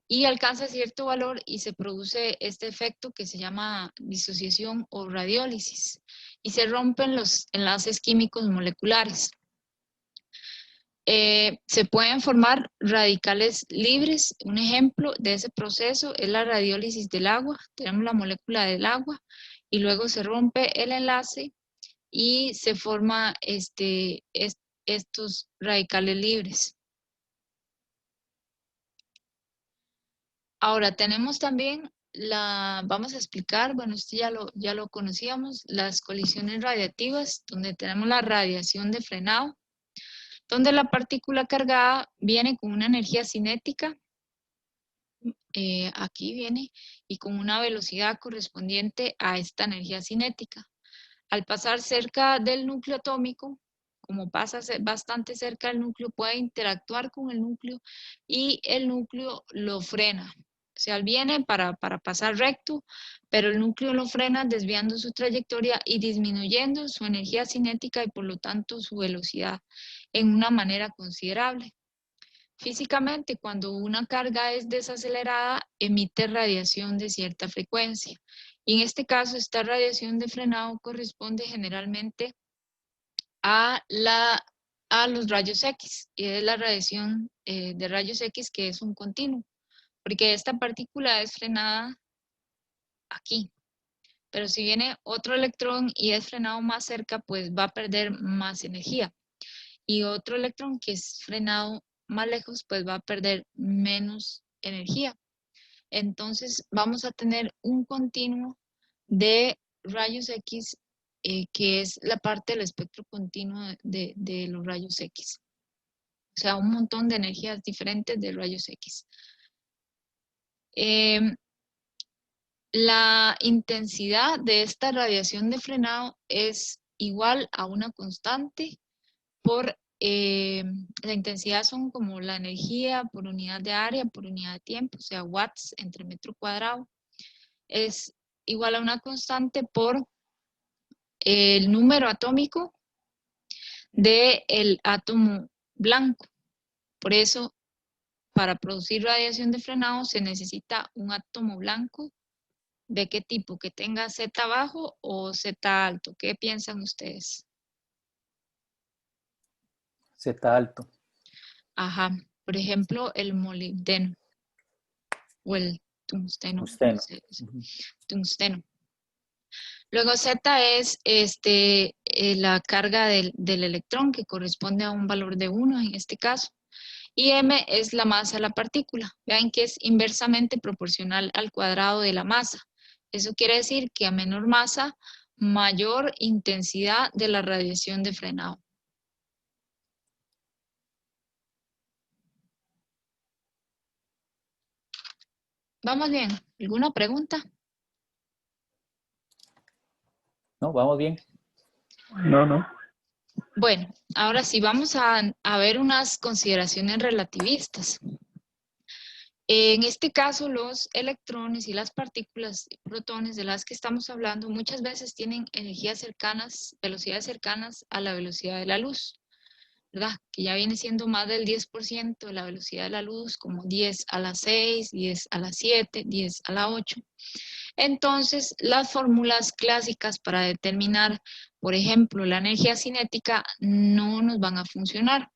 y alcanza cierto valor y se produce este efecto que se llama disociación o radiólisis y se rompen los enlaces químicos moleculares. Se pueden formar radicales libres. Un ejemplo de ese proceso es la radiólisis del agua. Tenemos la molécula del agua y luego se rompe el enlace y se forma estos radicales libres. Ahora tenemos también vamos a explicar, bueno, esto ya lo conocíamos, las colisiones radiativas, donde tenemos la radiación de frenado, donde la partícula cargada viene con una energía cinética, aquí viene, y con una velocidad correspondiente a esta energía cinética. Al pasar cerca del núcleo atómico, como pasa bastante cerca del núcleo, puede interactuar con el núcleo y el núcleo lo frena. O sea, él viene para pasar recto, pero el núcleo lo frena desviando su trayectoria y disminuyendo su energía cinética y por lo tanto su velocidad en una manera considerable. Físicamente, cuando una carga es desacelerada, emite radiación de cierta frecuencia. Y en este caso, esta radiación de frenado corresponde generalmente a los rayos X, y es la radiación de rayos X que es un continuo, porque esta partícula es frenada aquí. Pero si viene otro electrón y es frenado más cerca, pues va a perder más energía. Y otro electrón que es frenado más lejos, pues va a perder menos energía. Entonces vamos a tener un continuo de rayos X, que es la parte del espectro continuo de los rayos X. O sea, un montón de energías diferentes de rayos X. La intensidad de esta radiación de frenado es igual a una constante por la intensidad son como la energía por unidad de área, por unidad de tiempo, o sea, watts entre metro cuadrado. Es igual a una constante por el número atómico del átomo blanco. Por eso, para producir radiación de frenado se necesita un átomo blanco. ¿De qué tipo? ¿Que tenga Z bajo o Z alto? ¿Qué piensan ustedes? Z alto. Ajá. Por ejemplo, el molibdeno o el tungsteno. Tungsteno. No sé, tungsteno. Luego Z es la carga del electrón, que corresponde a un valor de 1 en este caso. Y M es la masa de la partícula. Vean que es inversamente proporcional al cuadrado de la masa. Eso quiere decir que a menor masa, mayor intensidad de la radiación de frenado. ¿Vamos bien? ¿Alguna pregunta? No, vamos bien. No. Bueno, ahora sí vamos a ver unas consideraciones relativistas. En este caso, los electrones y las partículas, protones de las que estamos hablando, muchas veces tienen energías cercanas, velocidades cercanas a la velocidad de la luz, ¿verdad? Que ya viene siendo más del 10% de la velocidad de la luz, como 10 a la 6, 10 a la 7, 10 a la 8. Entonces, las fórmulas clásicas para determinar, por ejemplo, la energía cinética no nos van a funcionar.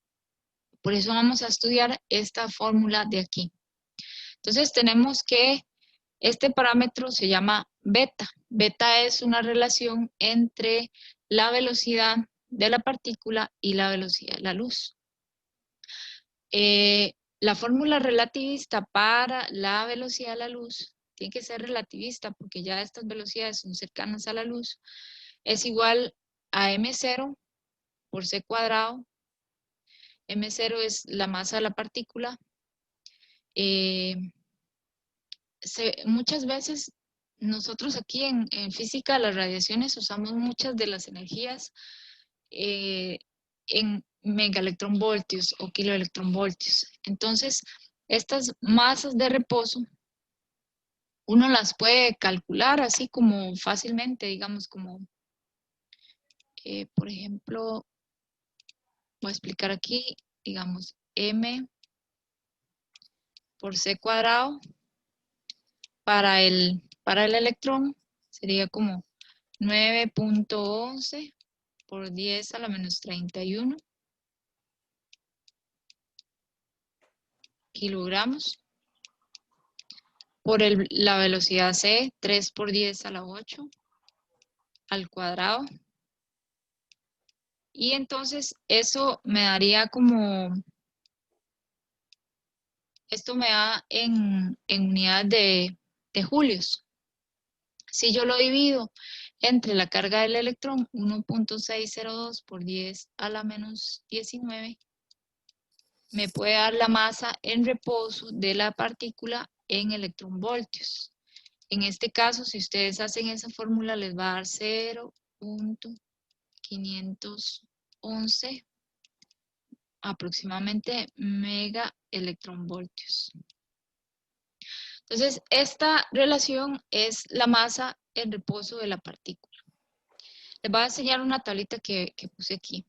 Por eso vamos a estudiar esta fórmula de aquí. Entonces tenemos que este parámetro se llama beta. Beta es una relación entre la velocidad de la partícula y la velocidad de la luz. La fórmula relativista para la velocidad de la luz tiene que ser relativista porque ya estas velocidades son cercanas a la luz. Es igual a m0 por c cuadrado. M0 es la masa de la partícula. Muchas veces nosotros aquí en física de las radiaciones usamos muchas de las energías en megaelectronvoltios o kiloelectronvoltios. Entonces, estas masas de reposo, uno las puede calcular así como fácilmente, digamos como, por ejemplo, voy a explicar aquí, digamos, m por c cuadrado para el electrón sería como 9.11 por 10 a la menos 31 kilogramos. Por la velocidad c, 3 por 10 a la 8 al cuadrado. Y entonces eso me daría como, esto me da en unidades de julios. Si yo lo divido entre la carga del electrón, 1.602 por 10 a la menos 19, me puede dar la masa en reposo de la partícula en electronvoltios. En este caso, si ustedes hacen esa fórmula, les va a dar 0.511 aproximadamente megaelectronvoltios. Entonces, esta relación es la masa en reposo de la partícula. Les voy a enseñar una tablita que puse aquí.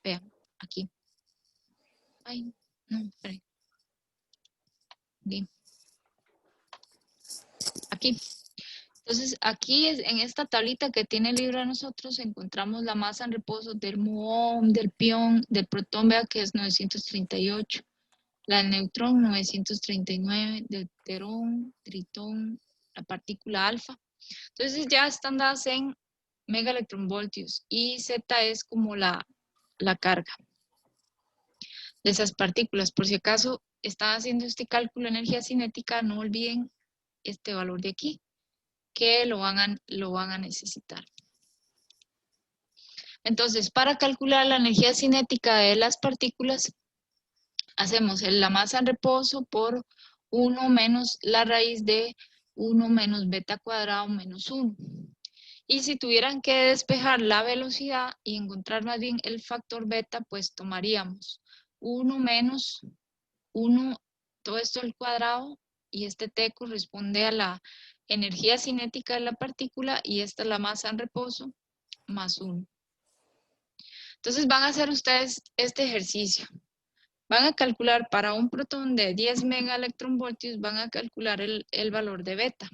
Vean, aquí. Ay, no, esperen. Aquí. Entonces, aquí en esta tablita que tiene el libro de nosotros encontramos la masa en reposo del muón, del pión, del protón, vea que es 938. La del neutrón, 939, del deuterón, tritón, la partícula alfa. Entonces ya están dadas en megaelectronvoltios y Z es como la carga de esas partículas. Por si acaso están haciendo este cálculo de energía cinética, no olviden este valor de aquí, que lo van a necesitar. Entonces, para calcular la energía cinética de las partículas, hacemos la masa en reposo por 1 menos la raíz de 1 menos beta cuadrado menos 1. Y si tuvieran que despejar la velocidad y encontrar más bien el factor beta, pues tomaríamos 1 menos 1, todo esto al cuadrado, y este t corresponde a la energía cinética de la partícula, y esta es la masa en reposo, más 1. Entonces van a hacer ustedes este ejercicio. Van a calcular para un protón de 10 megaelectronvoltios, van a calcular el valor de beta.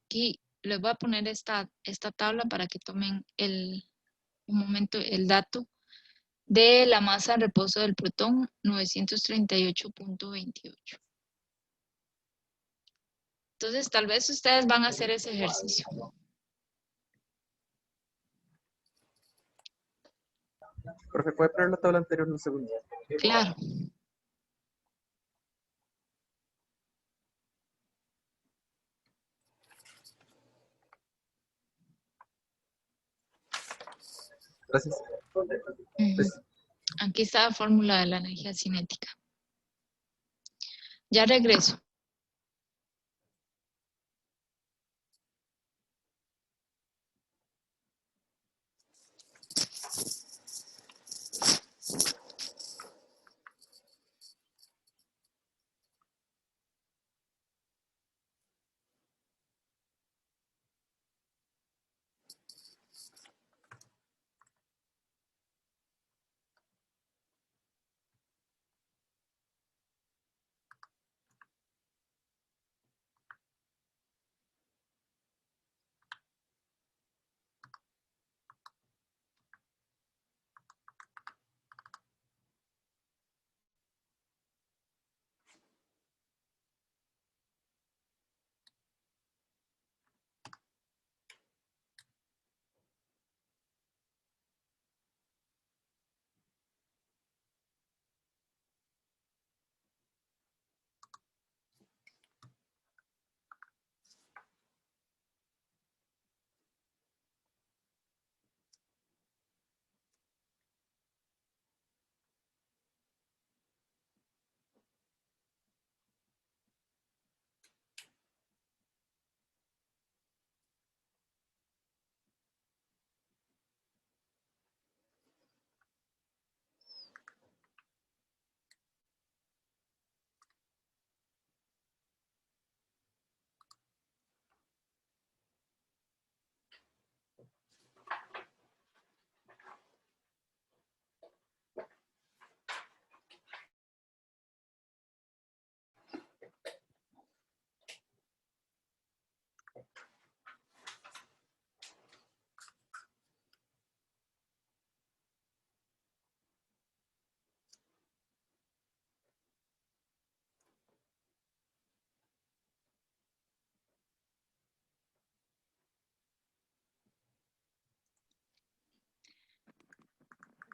Aquí les voy a poner esta tabla para que tomen un momento el dato de la masa en reposo del protón, 938.28. Entonces, tal vez ustedes van a hacer ese ejercicio. Profe, ¿puede poner la tabla anterior un segundo? Claro. Gracias. Ujú. Aquí está la fórmula de la energía cinética. Ya regreso.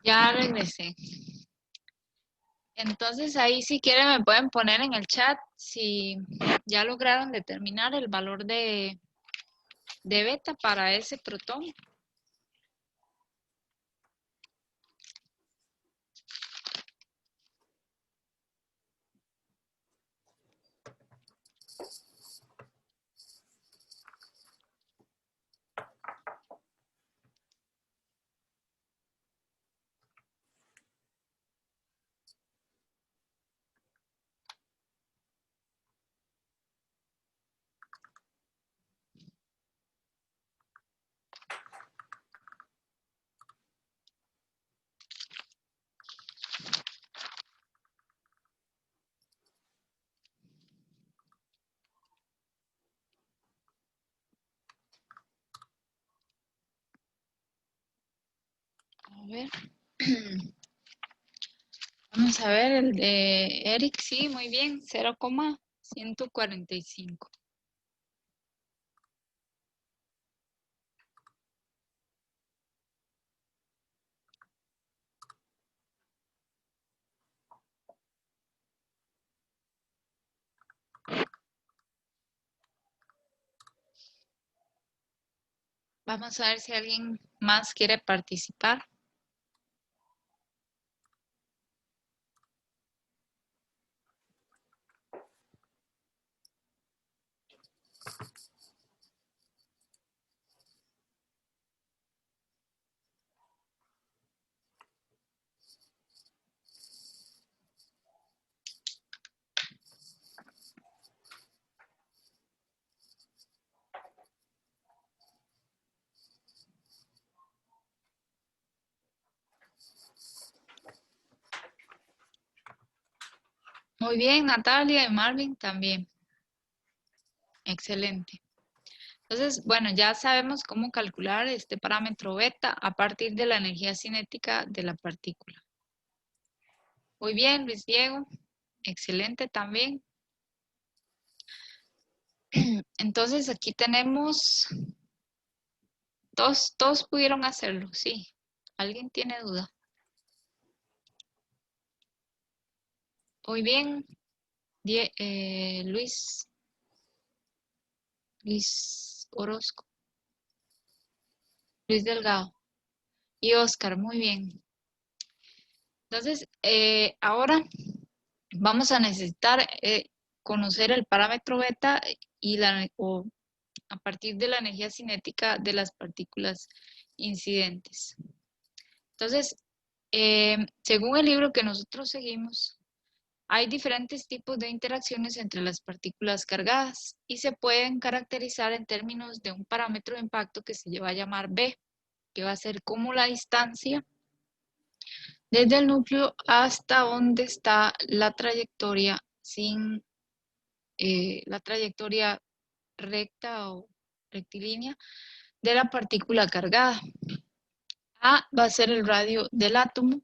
Ya regresé. Entonces ahí si quieren me pueden poner en el chat si ya lograron determinar el valor de beta para ese protón. A ver. Vamos a ver el de Eric, sí, muy bien, 0,145. Vamos a ver si alguien más quiere participar. Muy bien, Natalia y Marvin también. Excelente. Entonces, bueno, ya sabemos cómo calcular este parámetro beta a partir de la energía cinética de la partícula. Muy bien, Luis Diego. Excelente también. Entonces, aquí tenemos, todos pudieron hacerlo, sí. ¿Alguien tiene duda? Muy bien, Luis Orozco, Luis Delgado y Oscar, muy bien. Entonces, ahora vamos a necesitar conocer el parámetro beta y a partir de la energía cinética de las partículas incidentes. Entonces, según el libro que nosotros seguimos, hay diferentes tipos de interacciones entre las partículas cargadas y se pueden caracterizar en términos de un parámetro de impacto que se va a llamar B, que va a ser como la distancia desde el núcleo hasta donde está la trayectoria la trayectoria recta o rectilínea de la partícula cargada. A va a ser el radio del átomo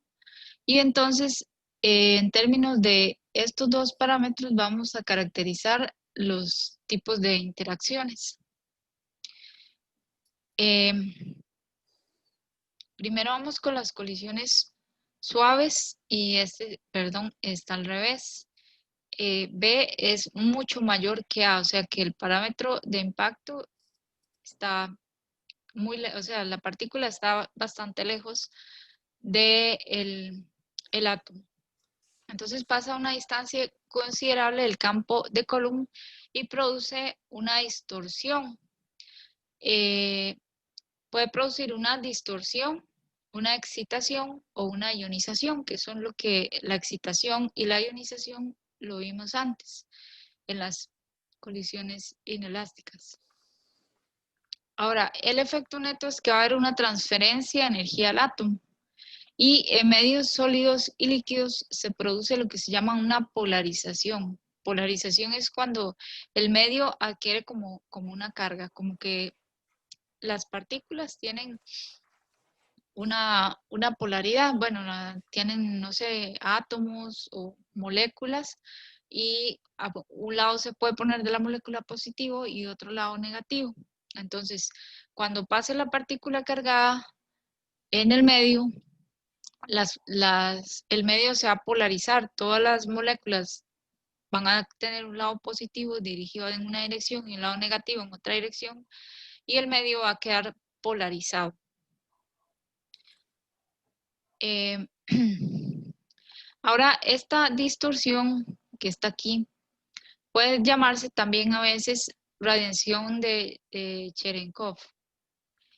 y entonces en términos de estos dos parámetros vamos a caracterizar los tipos de interacciones. Primero vamos con las colisiones suaves y perdón, está al revés. B es mucho mayor que A, o sea que el parámetro de impacto está o sea, la partícula está bastante lejos del el átomo. Entonces pasa a una distancia considerable del campo de Coulomb y produce una distorsión. Puede producir una distorsión, una excitación o una ionización, que son lo que la excitación y la ionización lo vimos antes en las colisiones inelásticas. Ahora, el efecto neto es que va a haber una transferencia de energía al átomo. Y en medios sólidos y líquidos se produce lo que se llama una polarización. Polarización es cuando el medio adquiere como una carga, como que las partículas tienen una polaridad, bueno, tienen, no sé, átomos o moléculas, y a un lado se puede poner de la molécula positivo y otro lado negativo. Entonces, cuando pase la partícula cargada en el medio, el medio se va a polarizar, todas las moléculas van a tener un lado positivo dirigido en una dirección y un lado negativo en otra dirección, y el medio va a quedar polarizado. Ahora, esta distorsión que está aquí puede llamarse también a veces radiación de Cherenkov.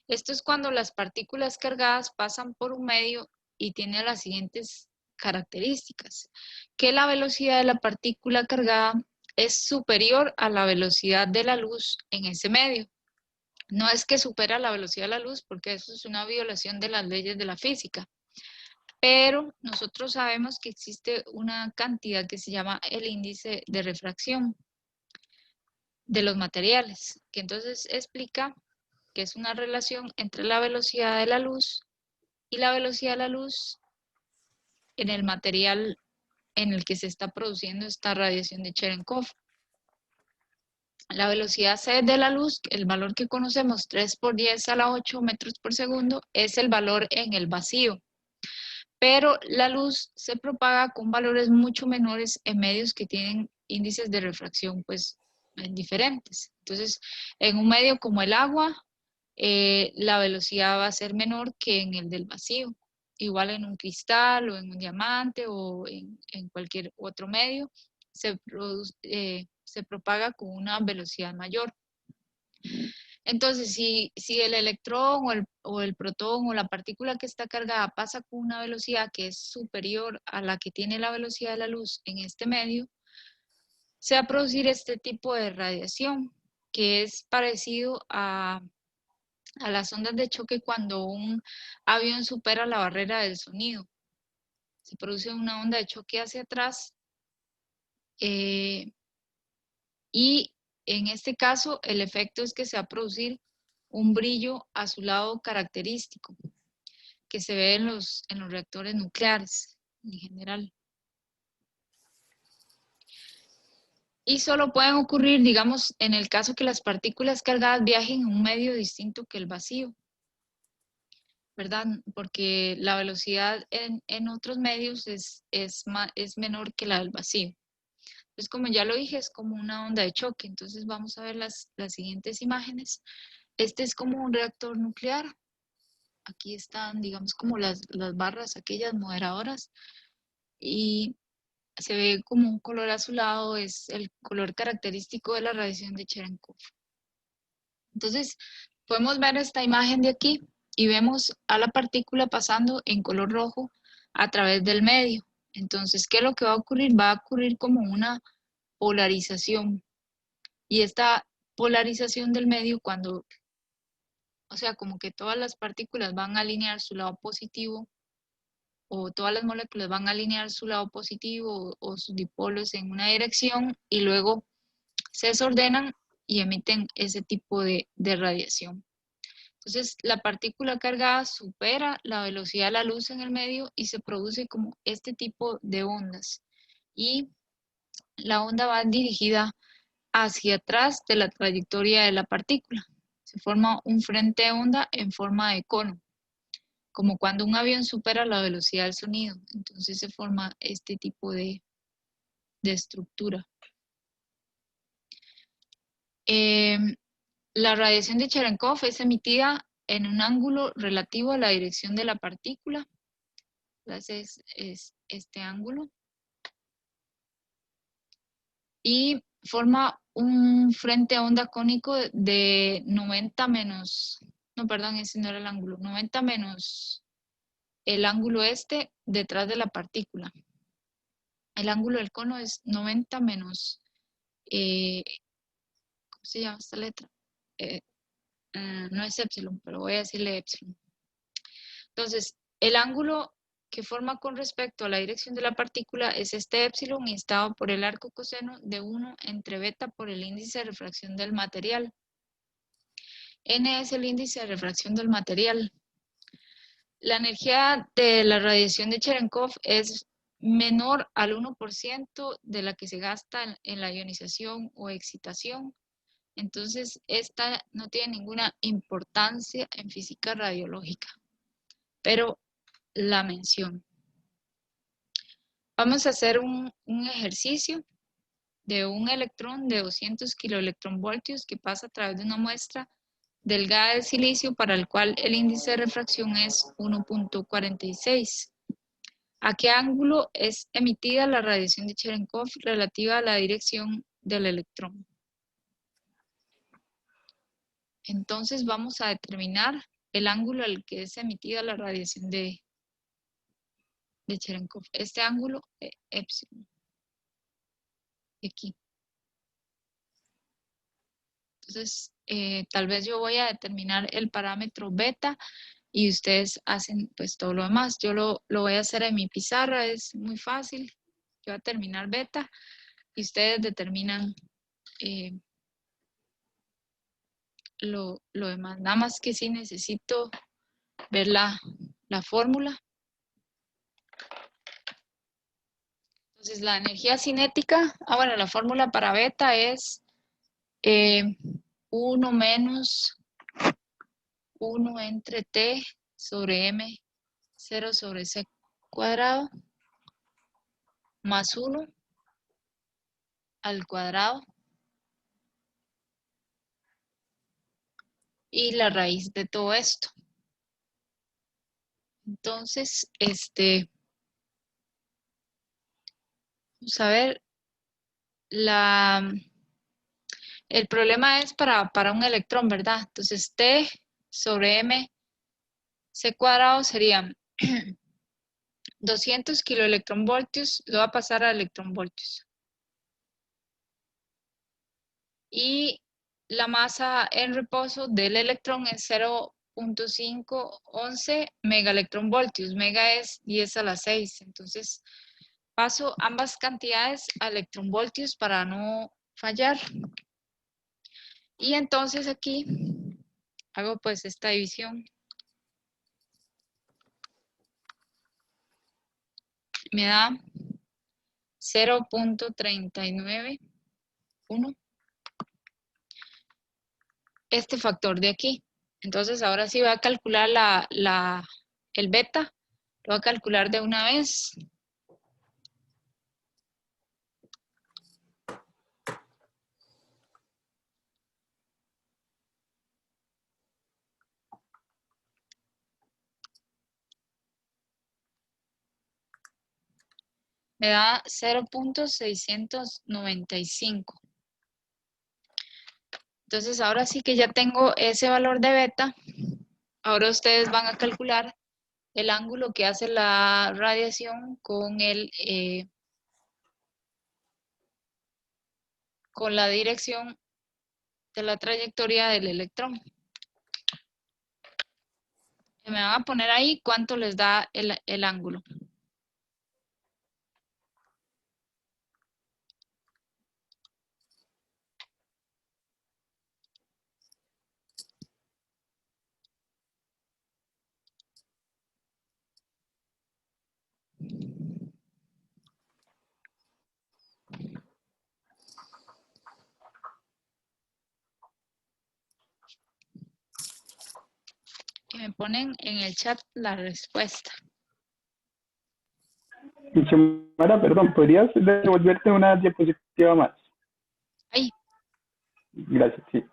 Esto es cuando las partículas cargadas pasan por un medio y tienen las siguientes características: que la velocidad de la partícula cargada es superior a la velocidad de la luz en ese medio. No es que supera la velocidad de la luz, porque eso es una violación de las leyes de la física, pero nosotros sabemos que existe una cantidad que se llama el índice de refracción de los materiales, que entonces explica que es una relación entre la velocidad de la luz y la velocidad de la luz en el material en el que se está produciendo esta radiación de Cherenkov. La velocidad c de la luz, el valor que conocemos, 3 por 10 a la 8 metros por segundo, es el valor en el vacío. Pero la luz se propaga con valores mucho menores en medios que tienen índices de refracción pues diferentes. Entonces, en un medio como el agua, la velocidad va a ser menor que en el del vacío. Igual en un cristal o en un diamante o en cualquier otro medio, se propaga con una velocidad mayor. Entonces, si el electrón o el protón o la partícula que está cargada pasa con una velocidad que es superior a la que tiene la velocidad de la luz en este medio, se va a producir este tipo de radiación, que es parecido a las ondas de choque cuando un avión supera la barrera del sonido. Se produce una onda de choque hacia atrás y en este caso el efecto es que se va a producir un brillo azulado característico que se ve en los reactores nucleares en general. Y solo pueden ocurrir, digamos, en el caso que las partículas cargadas viajen en un medio distinto que el vacío, ¿verdad? Porque la velocidad en otros medios es menor que la del vacío. Entonces, como ya lo dije, es como una onda de choque. Entonces vamos a ver las siguientes imágenes. Este es como un reactor nuclear. Aquí están, digamos, como las barras, aquellas moderadoras. Y se ve como un color azulado, es el color característico de la radiación de Cherenkov. Entonces, podemos ver esta imagen de aquí y vemos a la partícula pasando en color rojo a través del medio. Entonces, ¿qué es lo que va a ocurrir? Va a ocurrir como una polarización. Y esta polarización del medio cuando, o sea, como que todas las partículas van a alinear su lado positivo, o todas las moléculas van a alinear su lado positivo o sus dipolos en una dirección y luego se desordenan y emiten ese tipo de radiación. Entonces, la partícula cargada supera la velocidad de la luz en el medio y se produce como este tipo de ondas. Y la onda va dirigida hacia atrás de la trayectoria de la partícula. Se forma un frente de onda en forma de cono, como cuando un avión supera la velocidad del sonido. Entonces se forma este tipo de estructura. La radiación de Cherenkov es emitida en un ángulo relativo a la dirección de la partícula. Entonces es este ángulo. Y forma un frente de onda cónico de 90 menos, no, perdón, ese no era el ángulo, 90 menos el ángulo este detrás de la partícula. El ángulo del cono es 90 menos, ¿cómo se llama esta letra? No es epsilon, pero voy a decirle epsilon. Entonces, el ángulo que forma con respecto a la dirección de la partícula es este epsilon y está dado por el arco coseno de 1 entre beta por el índice de refracción del material. N es el índice de refracción del material. La energía de la radiación de Cherenkov es menor al 1% de la que se gasta en la ionización o excitación. Entonces, esta no tiene ninguna importancia en física radiológica, pero la menciono. Vamos a hacer un ejercicio de un electrón de 200 kiloelectronvoltios que pasa a través de una muestra delgada de silicio para el cual el índice de refracción es 1.46. ¿A qué ángulo es emitida la radiación de Cherenkov relativa a la dirección del electrón? Entonces vamos a determinar el ángulo al que es emitida la radiación de Cherenkov. Este ángulo epsilon. Aquí. Entonces, tal vez yo voy a determinar el parámetro beta y ustedes hacen pues todo lo demás. Yo lo voy a hacer en mi pizarra, es muy fácil. Yo voy a terminar beta y ustedes determinan lo demás. Nada más que sí necesito ver la fórmula. Entonces la energía cinética, bueno, la fórmula para beta es 1 menos 1 entre T sobre M 0 sobre C cuadrado más 1 al cuadrado y la raíz de todo esto. Entonces, vamos a ver, el problema es para un electrón, ¿verdad? Entonces, T sobre M C cuadrado serían 200 kiloelectronvoltios, lo va a pasar a electronvoltios. Y la masa en reposo del electrón es 0.511 megaelectronvoltios. Mega es 10 a la 6. Entonces, Paso ambas cantidades a electronvoltios para no fallar. Y entonces aquí hago pues esta división. Me da 0.391. Este factor de aquí. Entonces ahora sí voy a calcular el beta. Lo voy a calcular de una vez. Me da 0.695. Entonces ahora sí que ya tengo ese valor de beta. Ahora ustedes van a calcular el ángulo que hace la radiación con con la dirección de la trayectoria del electrón. Y me van a poner ahí cuánto les da el ángulo. Y me ponen en el chat la respuesta. Y Xiomara, perdón, ¿podrías devolverte una diapositiva más? Ahí. Gracias, sí.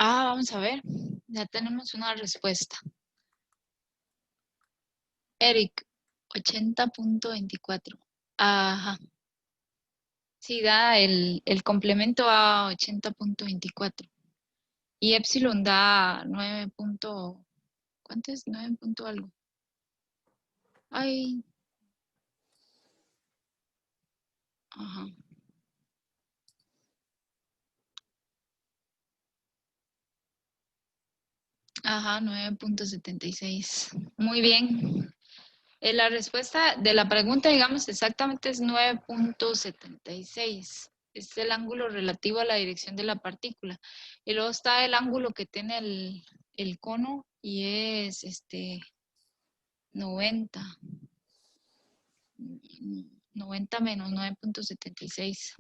Vamos a ver. Ya tenemos una respuesta. Eric, 80.24. Ajá. Sí, da el complemento a 80.24. Y epsilon da 9. ¿Cuánto es? 9 punto algo. Ay. Ajá. Ajá, 9.76. Muy bien. La respuesta de la pregunta, digamos, exactamente es 9.76. Es el ángulo relativo a la dirección de la partícula. Y luego está el ángulo que tiene el cono y es 90. 90 menos 9.76.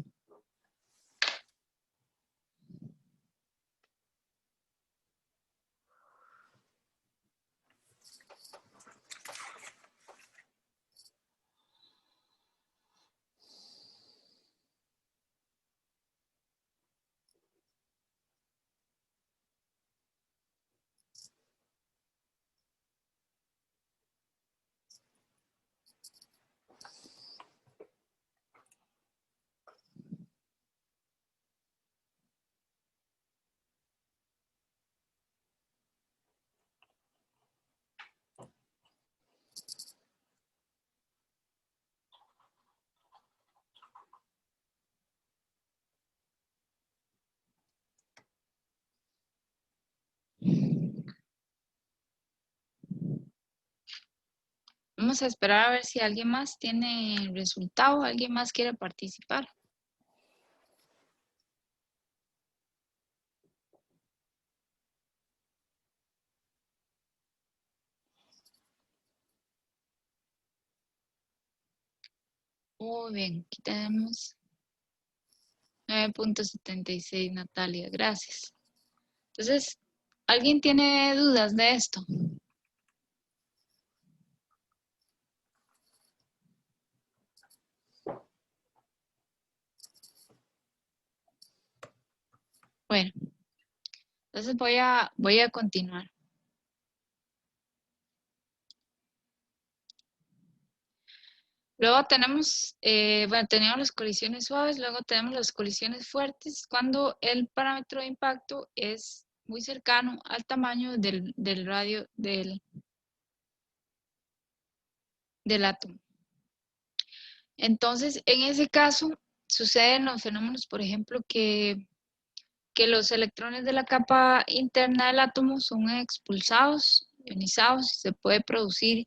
Vamos a esperar a ver si alguien más tiene el resultado, alguien más quiere participar. Muy bien, aquí tenemos 9.76, Natalia, gracias. Entonces, ¿alguien tiene dudas de esto? Bueno, entonces voy a continuar. Luego tenemos, bueno, tenemos las colisiones suaves, luego tenemos las colisiones fuertes, cuando el parámetro de impacto es muy cercano al tamaño del radio del átomo. Entonces, en ese caso, suceden los fenómenos, por ejemplo, que los electrones de la capa interna del átomo son expulsados, ionizados, y se puede producir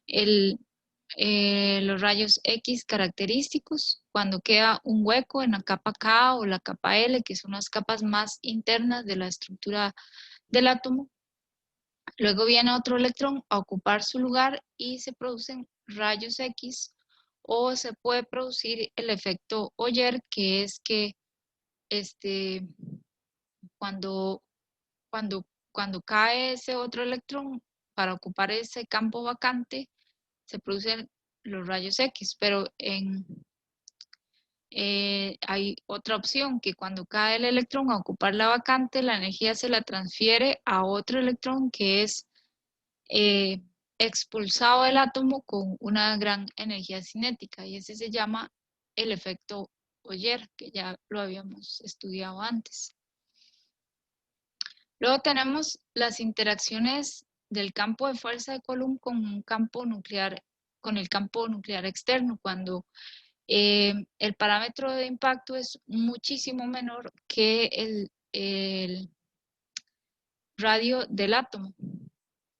los rayos X característicos cuando queda un hueco en la capa K o la capa L, que son las capas más internas de la estructura del átomo. Luego viene otro electrón a ocupar su lugar y se producen rayos X, o se puede producir el efecto Oyer, que es que cuando cae ese otro electrón para ocupar ese campo vacante, se producen los rayos X, pero hay otra opción, que cuando cae el electrón a ocupar la vacante, la energía se la transfiere a otro electrón que es expulsado del átomo con una gran energía cinética, y ese se llama el efecto Oyer, que ya lo habíamos estudiado antes. Luego tenemos las interacciones del campo de fuerza de Coulomb con el campo nuclear externo, cuando el parámetro de impacto es muchísimo menor que el radio del átomo.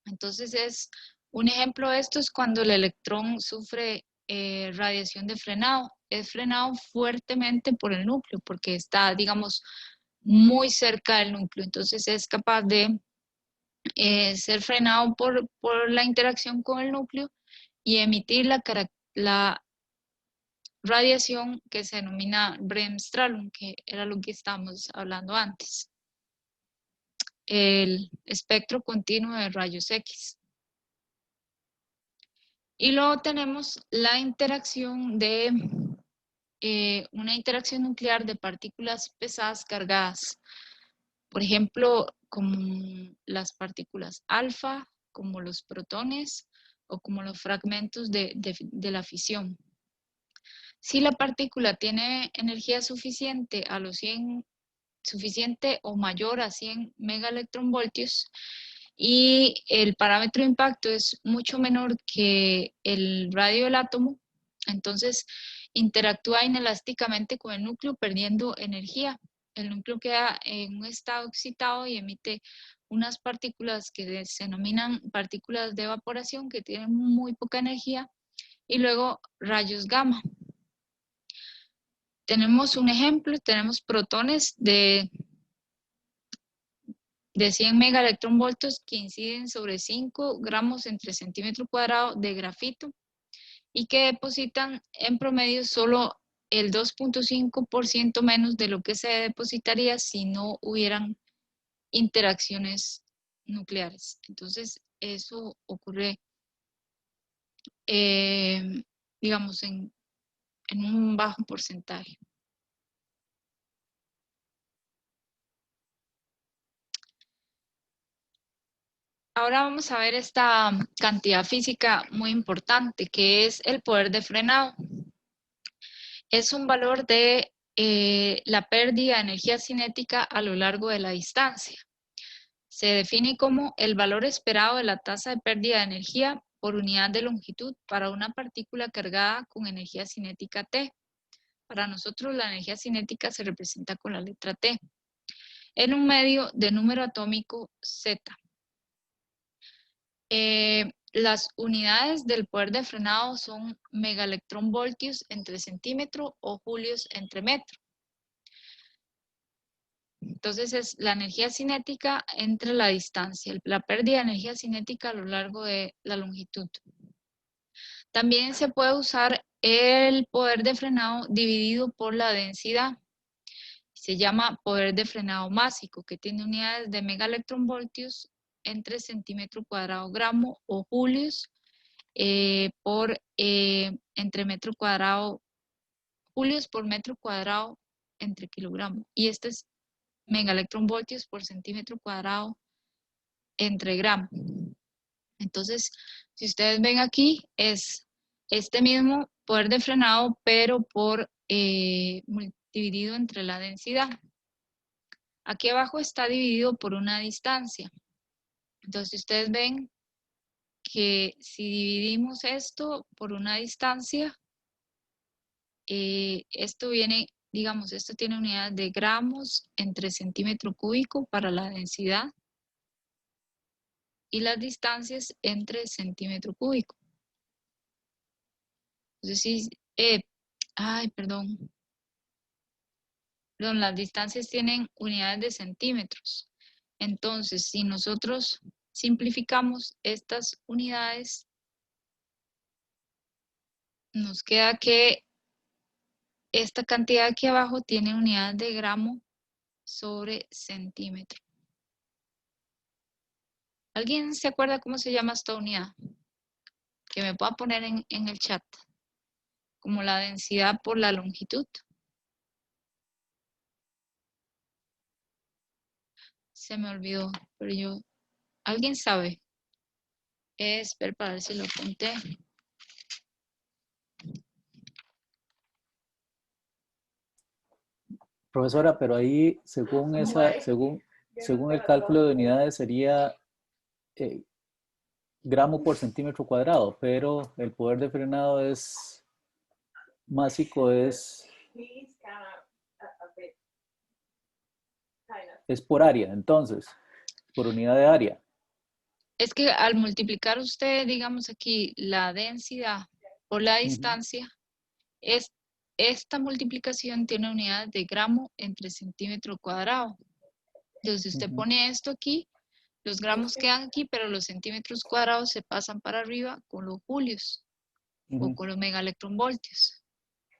Entonces, un ejemplo de esto es cuando el electrón sufre radiación de frenado. Es frenado fuertemente por el núcleo, porque está, digamos, muy cerca del núcleo. Entonces es capaz de ser frenado por la interacción con el núcleo y emitir la radiación que se denomina Bremsstrahlung, que era lo que estábamos hablando antes. El espectro continuo de rayos X. Y luego tenemos la interacción de una interacción nuclear de partículas pesadas cargadas. Por ejemplo, como las partículas alfa, como los protones o como los fragmentos de la fisión. Si la partícula tiene energía suficiente suficiente o mayor a 100 megaelectronvoltios y el parámetro de impacto es mucho menor que el radio del átomo, entonces interactúa inelásticamente con el núcleo perdiendo energía. El núcleo queda en un estado excitado y emite unas partículas que se denominan partículas de evaporación, que tienen muy poca energía, y luego rayos gamma. Tenemos un ejemplo, tenemos protones de 100 megaelectronvoltios que inciden sobre 5 gramos entre centímetro cuadrado de grafito y que depositan en promedio solo el 2.5% menos de lo que se depositaría si no hubieran interacciones nucleares. Entonces, eso ocurre, digamos, en un bajo porcentaje. Ahora vamos a ver esta cantidad física muy importante, que es el poder de frenado. Es un valor de la pérdida de energía cinética a lo largo de la distancia. Se define como el valor esperado de la tasa de pérdida de energía por unidad de longitud para una partícula cargada con energía cinética T. Para nosotros la energía cinética se representa con la letra T, en un medio de número atómico Z. las unidades del poder de frenado son megaelectronvoltios entre centímetro o julios entre metro. Entonces es la energía cinética entre la distancia, la pérdida de energía cinética a lo largo de la longitud. También se puede usar el poder de frenado dividido por la densidad. Se llama poder de frenado másico, que tiene unidades de megaelectronvoltios entre centímetro cuadrado gramo o julios entre metro cuadrado, julios por metro cuadrado entre kilogramo. Y este es megaelectronvoltios por centímetro cuadrado entre gramo. Entonces, si ustedes ven aquí, es este mismo poder de frenado, pero por dividido entre la densidad. Aquí abajo está dividido por una distancia. Entonces, ustedes ven que si dividimos esto por una distancia, esto viene, digamos, esto tiene unidades de gramos entre centímetro cúbico para la densidad y las distancias entre centímetro cúbico. Entonces, perdón, las distancias tienen unidades de centímetros. Entonces, si nosotros simplificamos estas unidades, nos queda que esta cantidad aquí abajo tiene unidades de gramo sobre centímetro. ¿Alguien se acuerda cómo se llama esta unidad? Que me pueda poner en el chat. Como la densidad por la longitud. Se me olvidó, pero ¿alguien sabe? Espera para ver si lo apunté. Profesora, pero ahí, según el cálculo de unidades, sería gramo por centímetro cuadrado, pero el poder de frenado es másico, es por área, entonces, por unidad de área. Es que al multiplicar usted, digamos aquí, la densidad por la distancia, esta multiplicación tiene unidades de gramo entre centímetro cuadrado. Entonces, si usted pone esto aquí, los gramos quedan aquí, pero los centímetros cuadrados se pasan para arriba con los julios o con los megaelectronvoltios.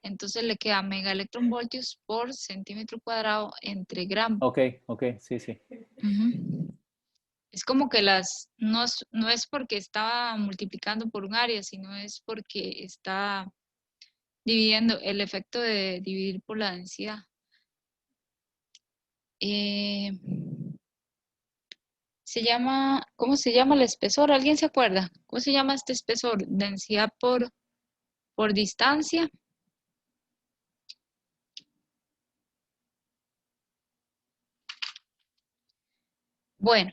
Entonces le queda megaelectronvoltios por centímetro cuadrado entre gramo. Ok, sí. Es como que no es porque estaba multiplicando por un área, sino es porque está dividiendo el efecto de dividir por la densidad. ¿Cómo se llama el espesor? ¿Alguien se acuerda? ¿Cómo se llama este espesor? Densidad por distancia. Bueno,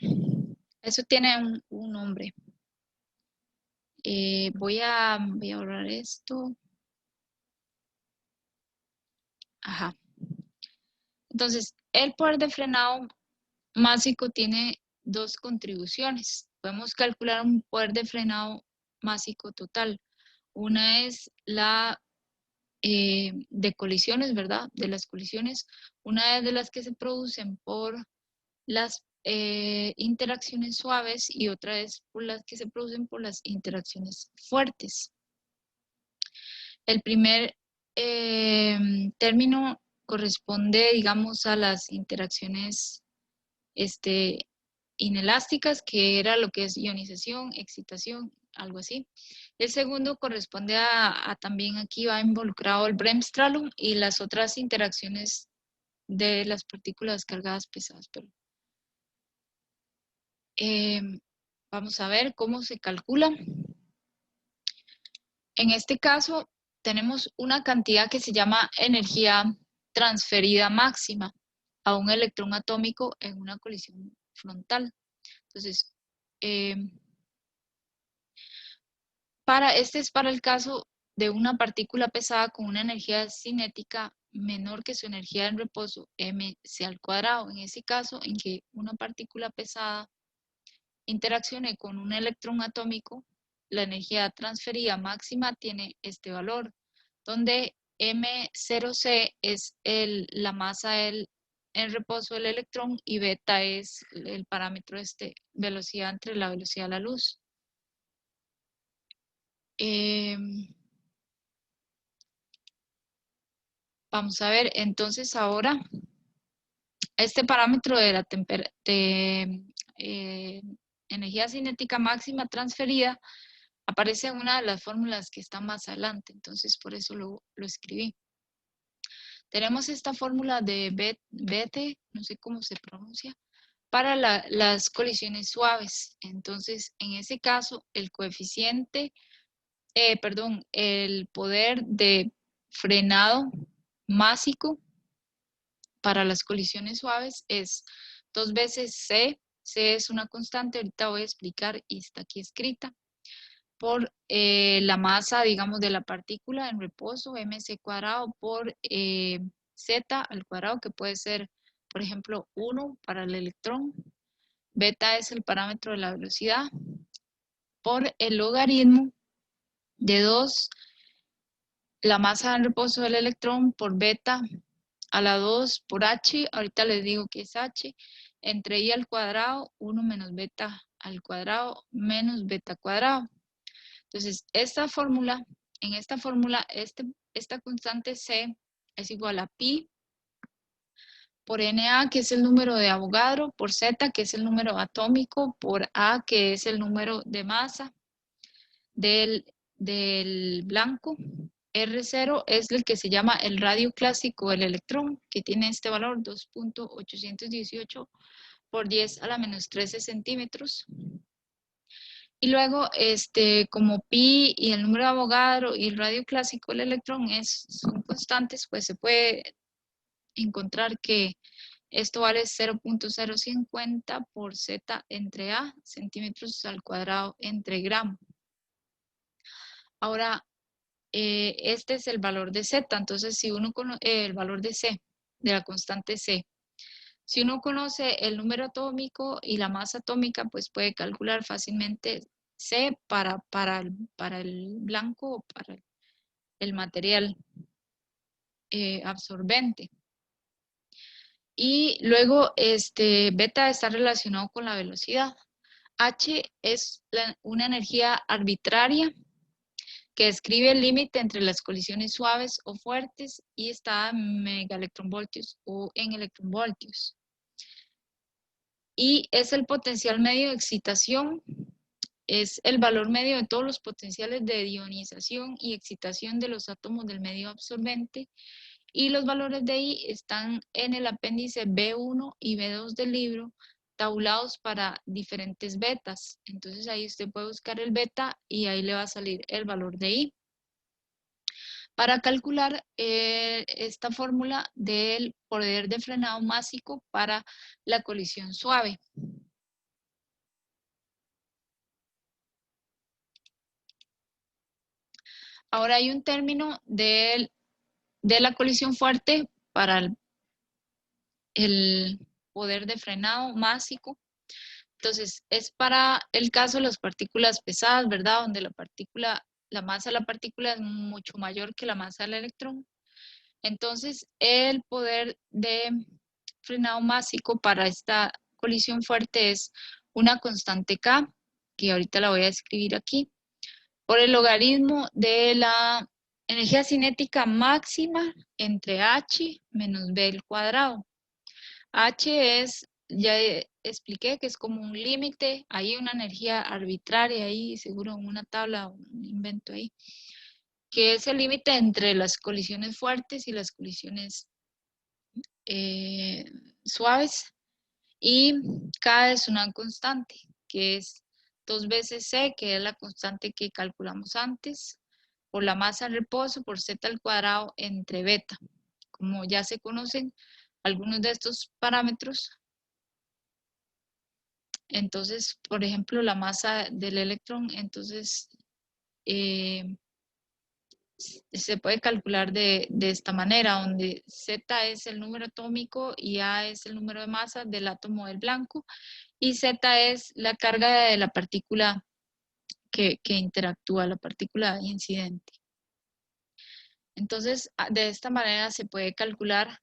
eso tiene un nombre. Voy a borrar esto. Ajá. Entonces, el poder de frenado másico tiene dos contribuciones. Podemos calcular un poder de frenado másico total. Una es la de colisiones, ¿verdad? De las colisiones. Una es de las que se producen por las interacciones suaves y otra es por las que se producen por las interacciones fuertes. El primer término corresponde, digamos, a las interacciones inelásticas, que era lo que es ionización, excitación, algo así. El segundo corresponde a también aquí va involucrado el Bremsstrahlung y las otras interacciones de las partículas cargadas pesadas. Pero, vamos a ver cómo se calcula. En este caso tenemos una cantidad que se llama energía transferida máxima a un electrón atómico en una colisión frontal. Entonces, este es para el caso de una partícula pesada con una energía cinética menor que su energía en reposo, mc al cuadrado. En ese caso, en que una partícula pesada interaccione con un electrón atómico, la energía transferida máxima tiene este valor, donde M0C es la masa en reposo del electrón y beta es el parámetro velocidad entre la velocidad de la luz. Vamos a ver, entonces ahora este parámetro de la energía cinética máxima transferida aparece en una de las fórmulas que está más adelante, entonces por eso lo escribí. Tenemos esta fórmula de Bethe, no sé cómo se pronuncia, para las colisiones suaves. Entonces, en ese caso, el poder de frenado másico para las colisiones suaves es 2 veces C. C es una constante, ahorita voy a explicar y está aquí escrita, por la masa, digamos, de la partícula en reposo, mc cuadrado, por z al cuadrado, que puede ser, por ejemplo, 1 para el electrón. Beta es el parámetro de la velocidad, por el logaritmo de 2, la masa en reposo del electrón, por beta a la 2 por h, ahorita les digo que es h, entre i al cuadrado, 1 menos beta al cuadrado, menos beta cuadrado. Entonces, en esta fórmula, esta constante C es igual a pi por Na, que es el número de Avogadro, por Z, que es el número atómico, por A, que es el número de masa del blanco. R0 es el que se llama el radio clásico del electrón, que tiene este valor 2.818 por 10 a la menos 13 centímetros. Y luego, como pi y el número de Avogadro y el radio clásico del electrón son constantes, pues se puede encontrar que esto vale 0.050 por Z entre A, centímetros al cuadrado entre gramo. Ahora, este es el valor de Z, entonces si uno conoce el valor de C, de la constante C, si uno conoce el número atómico y la masa atómica, pues puede calcular fácilmente C para el blanco o para el material absorbente. Y luego beta está relacionado con la velocidad. H es una energía arbitraria que describe el límite entre las colisiones suaves o fuertes y está en megaelectronvoltios o en electronvoltios. Y es el potencial medio de excitación, es el valor medio de todos los potenciales de ionización y excitación de los átomos del medio absorbente, y los valores de I están en el apéndice B1 y B2 del libro, tabulados para diferentes betas. Entonces ahí usted puede buscar el beta y ahí le va a salir el valor de I. Para calcular esta fórmula del poder de frenado másico para la colisión suave. Ahora hay un término de la colisión fuerte para el poder de frenado másico. Entonces, es para el caso de las partículas pesadas, ¿verdad? Donde la masa de la partícula es mucho mayor que la masa del electrón. Entonces, el poder de frenado másico para esta colisión fuerte es una constante K, que ahorita la voy a escribir aquí, por el logaritmo de la energía cinética máxima entre H menos B al cuadrado. H es, ya expliqué que es como un límite, hay una energía arbitraria ahí, seguro en una tabla, un invento ahí, que es el límite entre las colisiones fuertes y las colisiones suaves, y K es una constante, que es 2 veces C, que es la constante que calculamos antes, por la masa en reposo, por Z al cuadrado entre beta. Como ya se conocen algunos de estos parámetros, entonces, por ejemplo, la masa del electrón, entonces se puede calcular de esta manera, donde Z es el número atómico y A es el número de masa del átomo del blanco, y Z es la carga de la partícula que interactúa, la partícula incidente. Entonces, de esta manera se puede calcular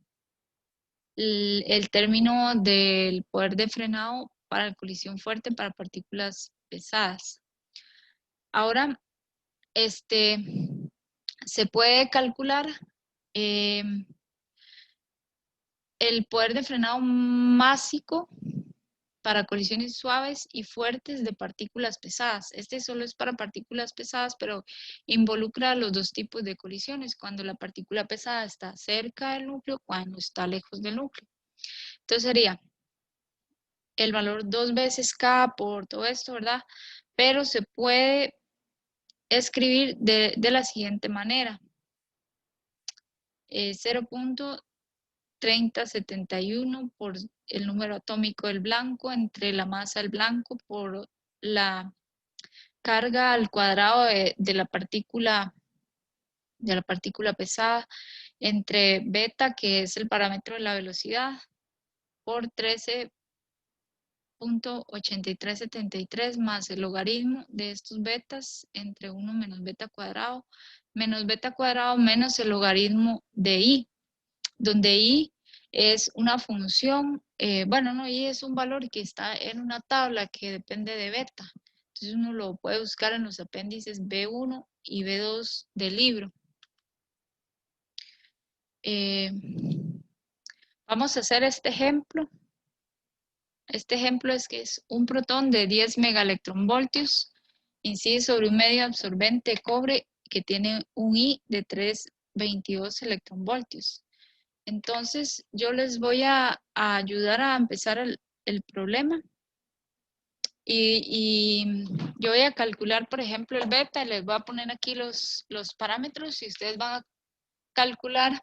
el término del poder de frenado para la colisión fuerte para partículas pesadas. Ahora, se puede calcular el poder de frenado másico para colisiones suaves y fuertes de partículas pesadas. Este solo es para partículas pesadas, pero involucra los dos tipos de colisiones, cuando la partícula pesada está cerca del núcleo, cuando está lejos del núcleo. Entonces sería el valor 2 veces K por todo esto, ¿verdad? Pero se puede escribir de la siguiente manera. 0.3071 por el número atómico del blanco entre la masa del blanco por la carga al cuadrado de la partícula pesada entre beta, que es el parámetro de la velocidad, por 13.8373 más el logaritmo de estos betas entre 1 menos beta cuadrado menos el logaritmo de i, donde i es una función, bueno, no, i es un valor que está en una tabla que depende de beta. Entonces uno lo puede buscar en los apéndices B1 y B2 del libro. Vamos a hacer este ejemplo. Este ejemplo es que es un protón de 10 megaelectronvoltios, incide sobre un medio absorbente de cobre que tiene un I de 322 electronvoltios. Entonces, yo les voy a ayudar a empezar el problema. Y yo voy a calcular, por ejemplo, el beta. Les voy a poner aquí los parámetros y ustedes van a calcular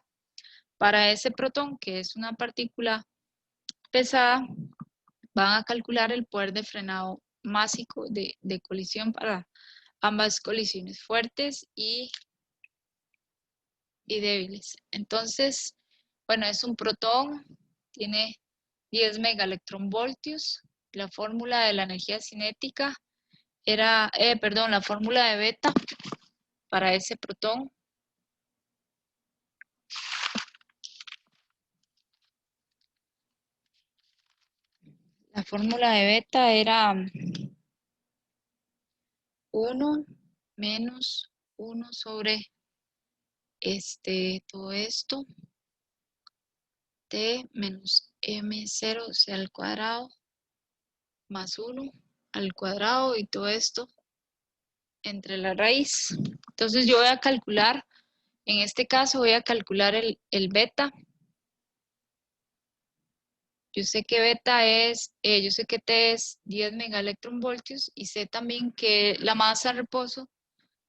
para ese protón, que es una partícula pesada, van a calcular el poder de frenado másico de colisión para ambas colisiones, fuertes y débiles. Entonces, bueno, es un protón, tiene 10 megaelectronvoltios. La fórmula de la energía cinética era, la fórmula de beta para ese protón. La fórmula de beta era 1 menos 1 sobre todo esto, t menos m0, o sea, al cuadrado, más 1 al cuadrado y todo esto entre la raíz. Entonces yo voy a calcular, en este caso voy a calcular el beta. Yo sé que beta es, yo sé que T es 10 megaelectronvoltios y sé también que la masa de reposo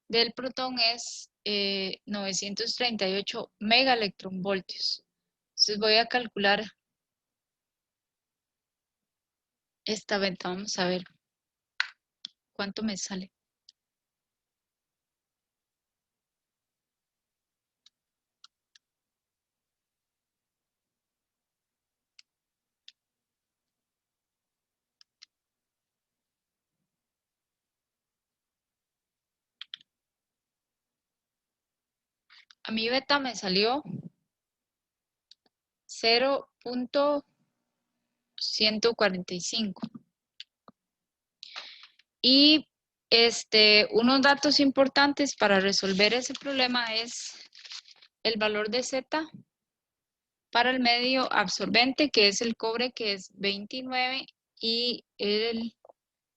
del protón es 938 megaelectronvoltios. Entonces voy a calcular esta beta. Vamos a ver cuánto me sale. A mi beta me salió 0.145. Y unos datos importantes para resolver ese problema es el valor de Z para el medio absorbente, que es el cobre, que es 29, y el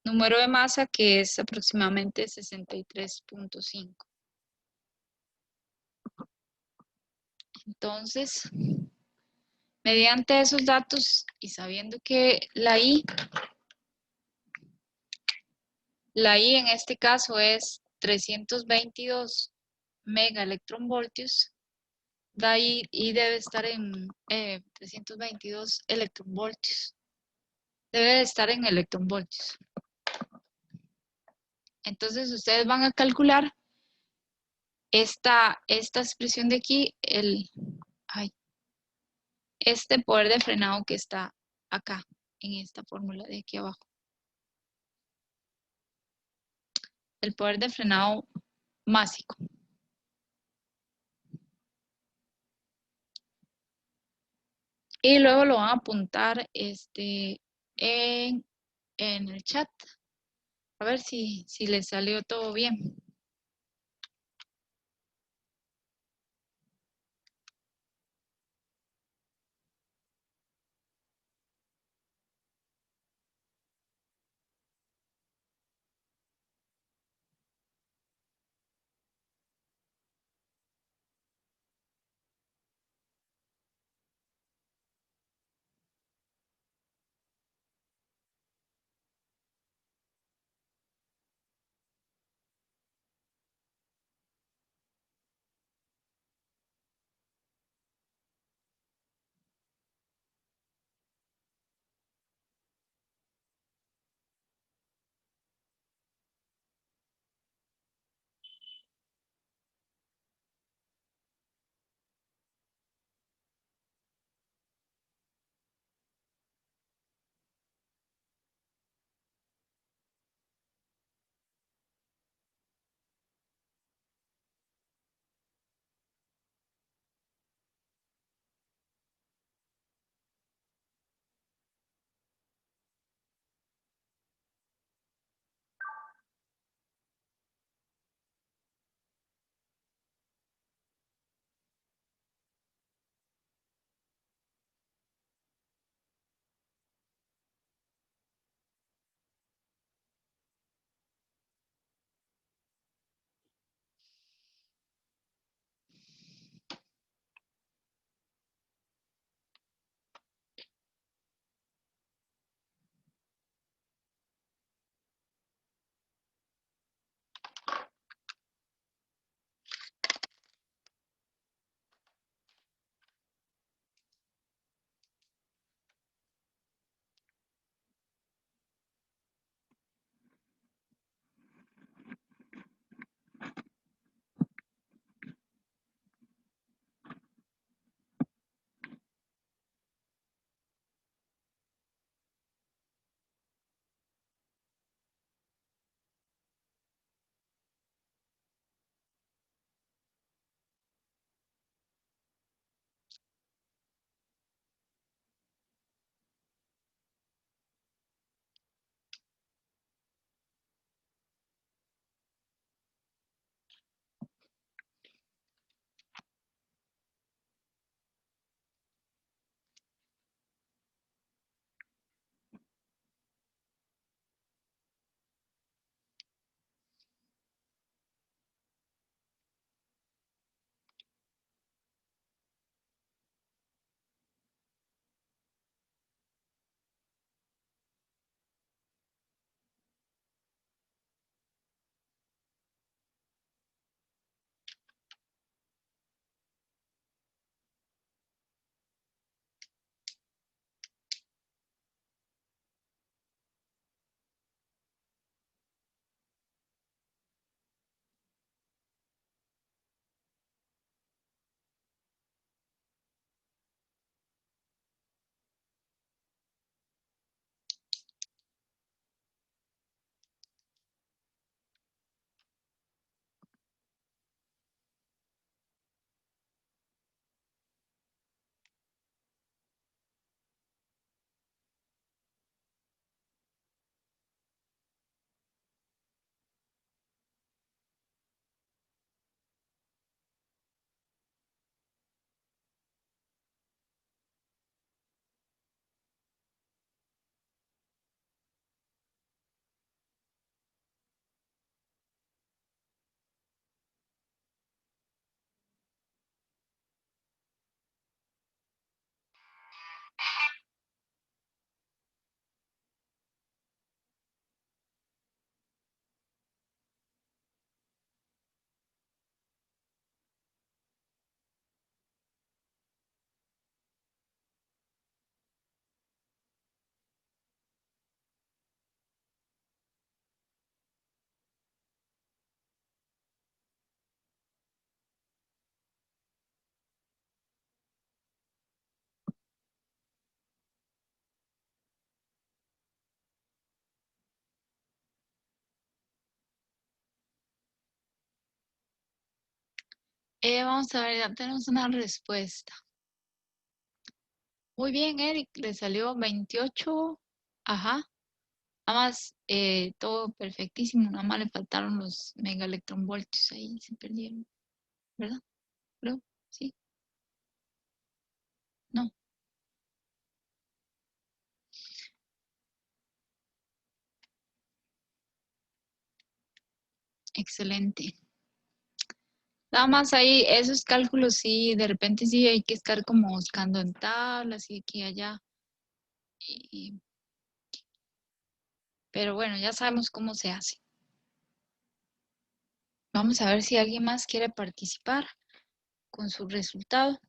número de masa, que es aproximadamente 63.5. Entonces, mediante esos datos y sabiendo que la I en este caso es 322 megaelectronvoltios, y debe estar en 322 electronvoltios. Debe de estar en electronvoltios. Entonces ustedes van a calcular esta expresión de aquí, este poder de frenado que está acá, en esta fórmula de aquí abajo. el poder de frenado másico. Y luego lo van a apuntar en el chat. A ver si les salió todo bien. Vamos a ver, ya tenemos una respuesta. Muy bien, Eric, le salió 28. Ajá. Nada más, todo perfectísimo. Nada más le faltaron los megaelectronvoltios. Ahí se perdieron. ¿Verdad? Creo. Sí. No. Excelente. Nada más ahí, esos cálculos sí, de repente sí hay que estar como buscando en tablas y aquí y allá. Pero bueno, ya sabemos cómo se hace. Vamos a ver si alguien más quiere participar con su resultado.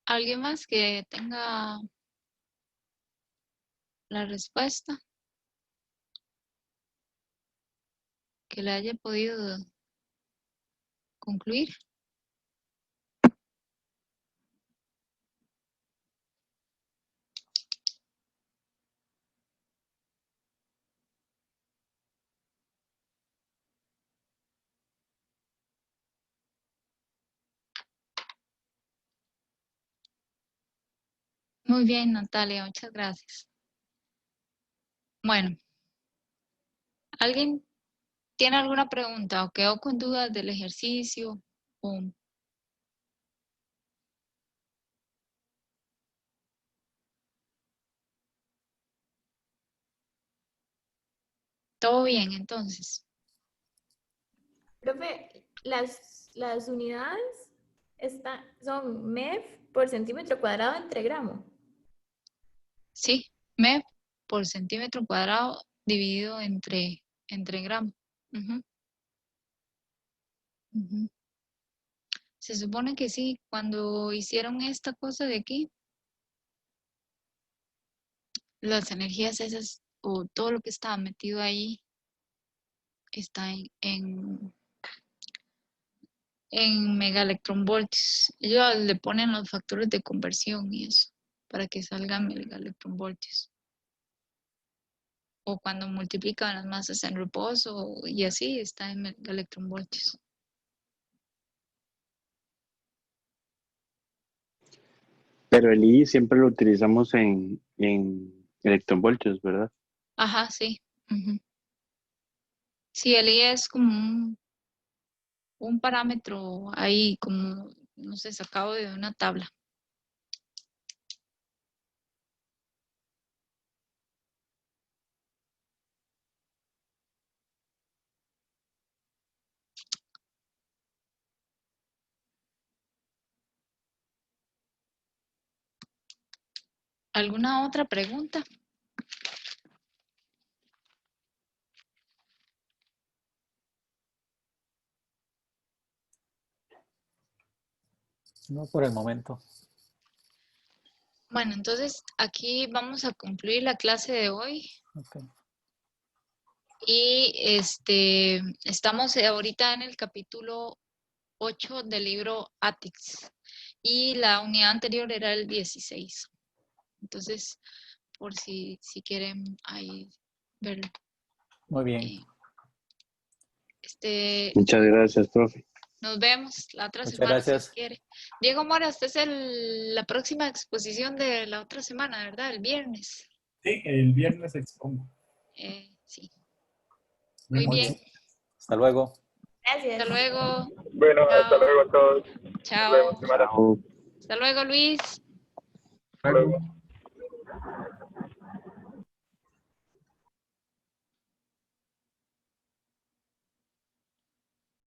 ¿Alguien más que tenga la respuesta? Que le haya podido concluir. Muy bien, Natalia, muchas gracias. Bueno, ¿alguien tiene alguna pregunta o quedó con dudas del ejercicio? O todo bien, entonces. Profe, las unidades son MEF por centímetro cuadrado entre gramo. Sí, MEP por centímetro cuadrado dividido entre gramos. Ujú, ujú. Se supone que sí, cuando hicieron esta cosa de aquí, las energías esas o todo lo que estaba metido ahí está en megaelectronvoltios. Ellos le ponen los factores de conversión y eso, para que salgan megaelectronvoltios. O cuando multiplican las masas en reposo y así está en megaelectronvoltios. Pero el I siempre lo utilizamos en electronvoltios, ¿verdad? Ajá, sí. Ujú. Sí, el I es como un parámetro ahí, como, no sé, sacado de una tabla. ¿Alguna otra pregunta? No por el momento. Bueno, entonces aquí vamos a concluir la clase de hoy. Ok. Y estamos ahorita en el capítulo 8 del libro Atix. Y la unidad anterior era el 16. Entonces, por si quieren ahí verlo. Muy bien. Muchas gracias, profe. Nos vemos la otra Muchas semana gracias. si quiere. Diego Mora, esta es la próxima exposición de la otra semana, ¿verdad? El viernes. Sí, el viernes expongo. Sí. Muy Muy bien. Hasta luego. Gracias. Hasta luego. Bueno, hasta Chao. luego a todos. Nos vemos Chao. semana. Chao. Hasta luego, Luis. Hasta luego.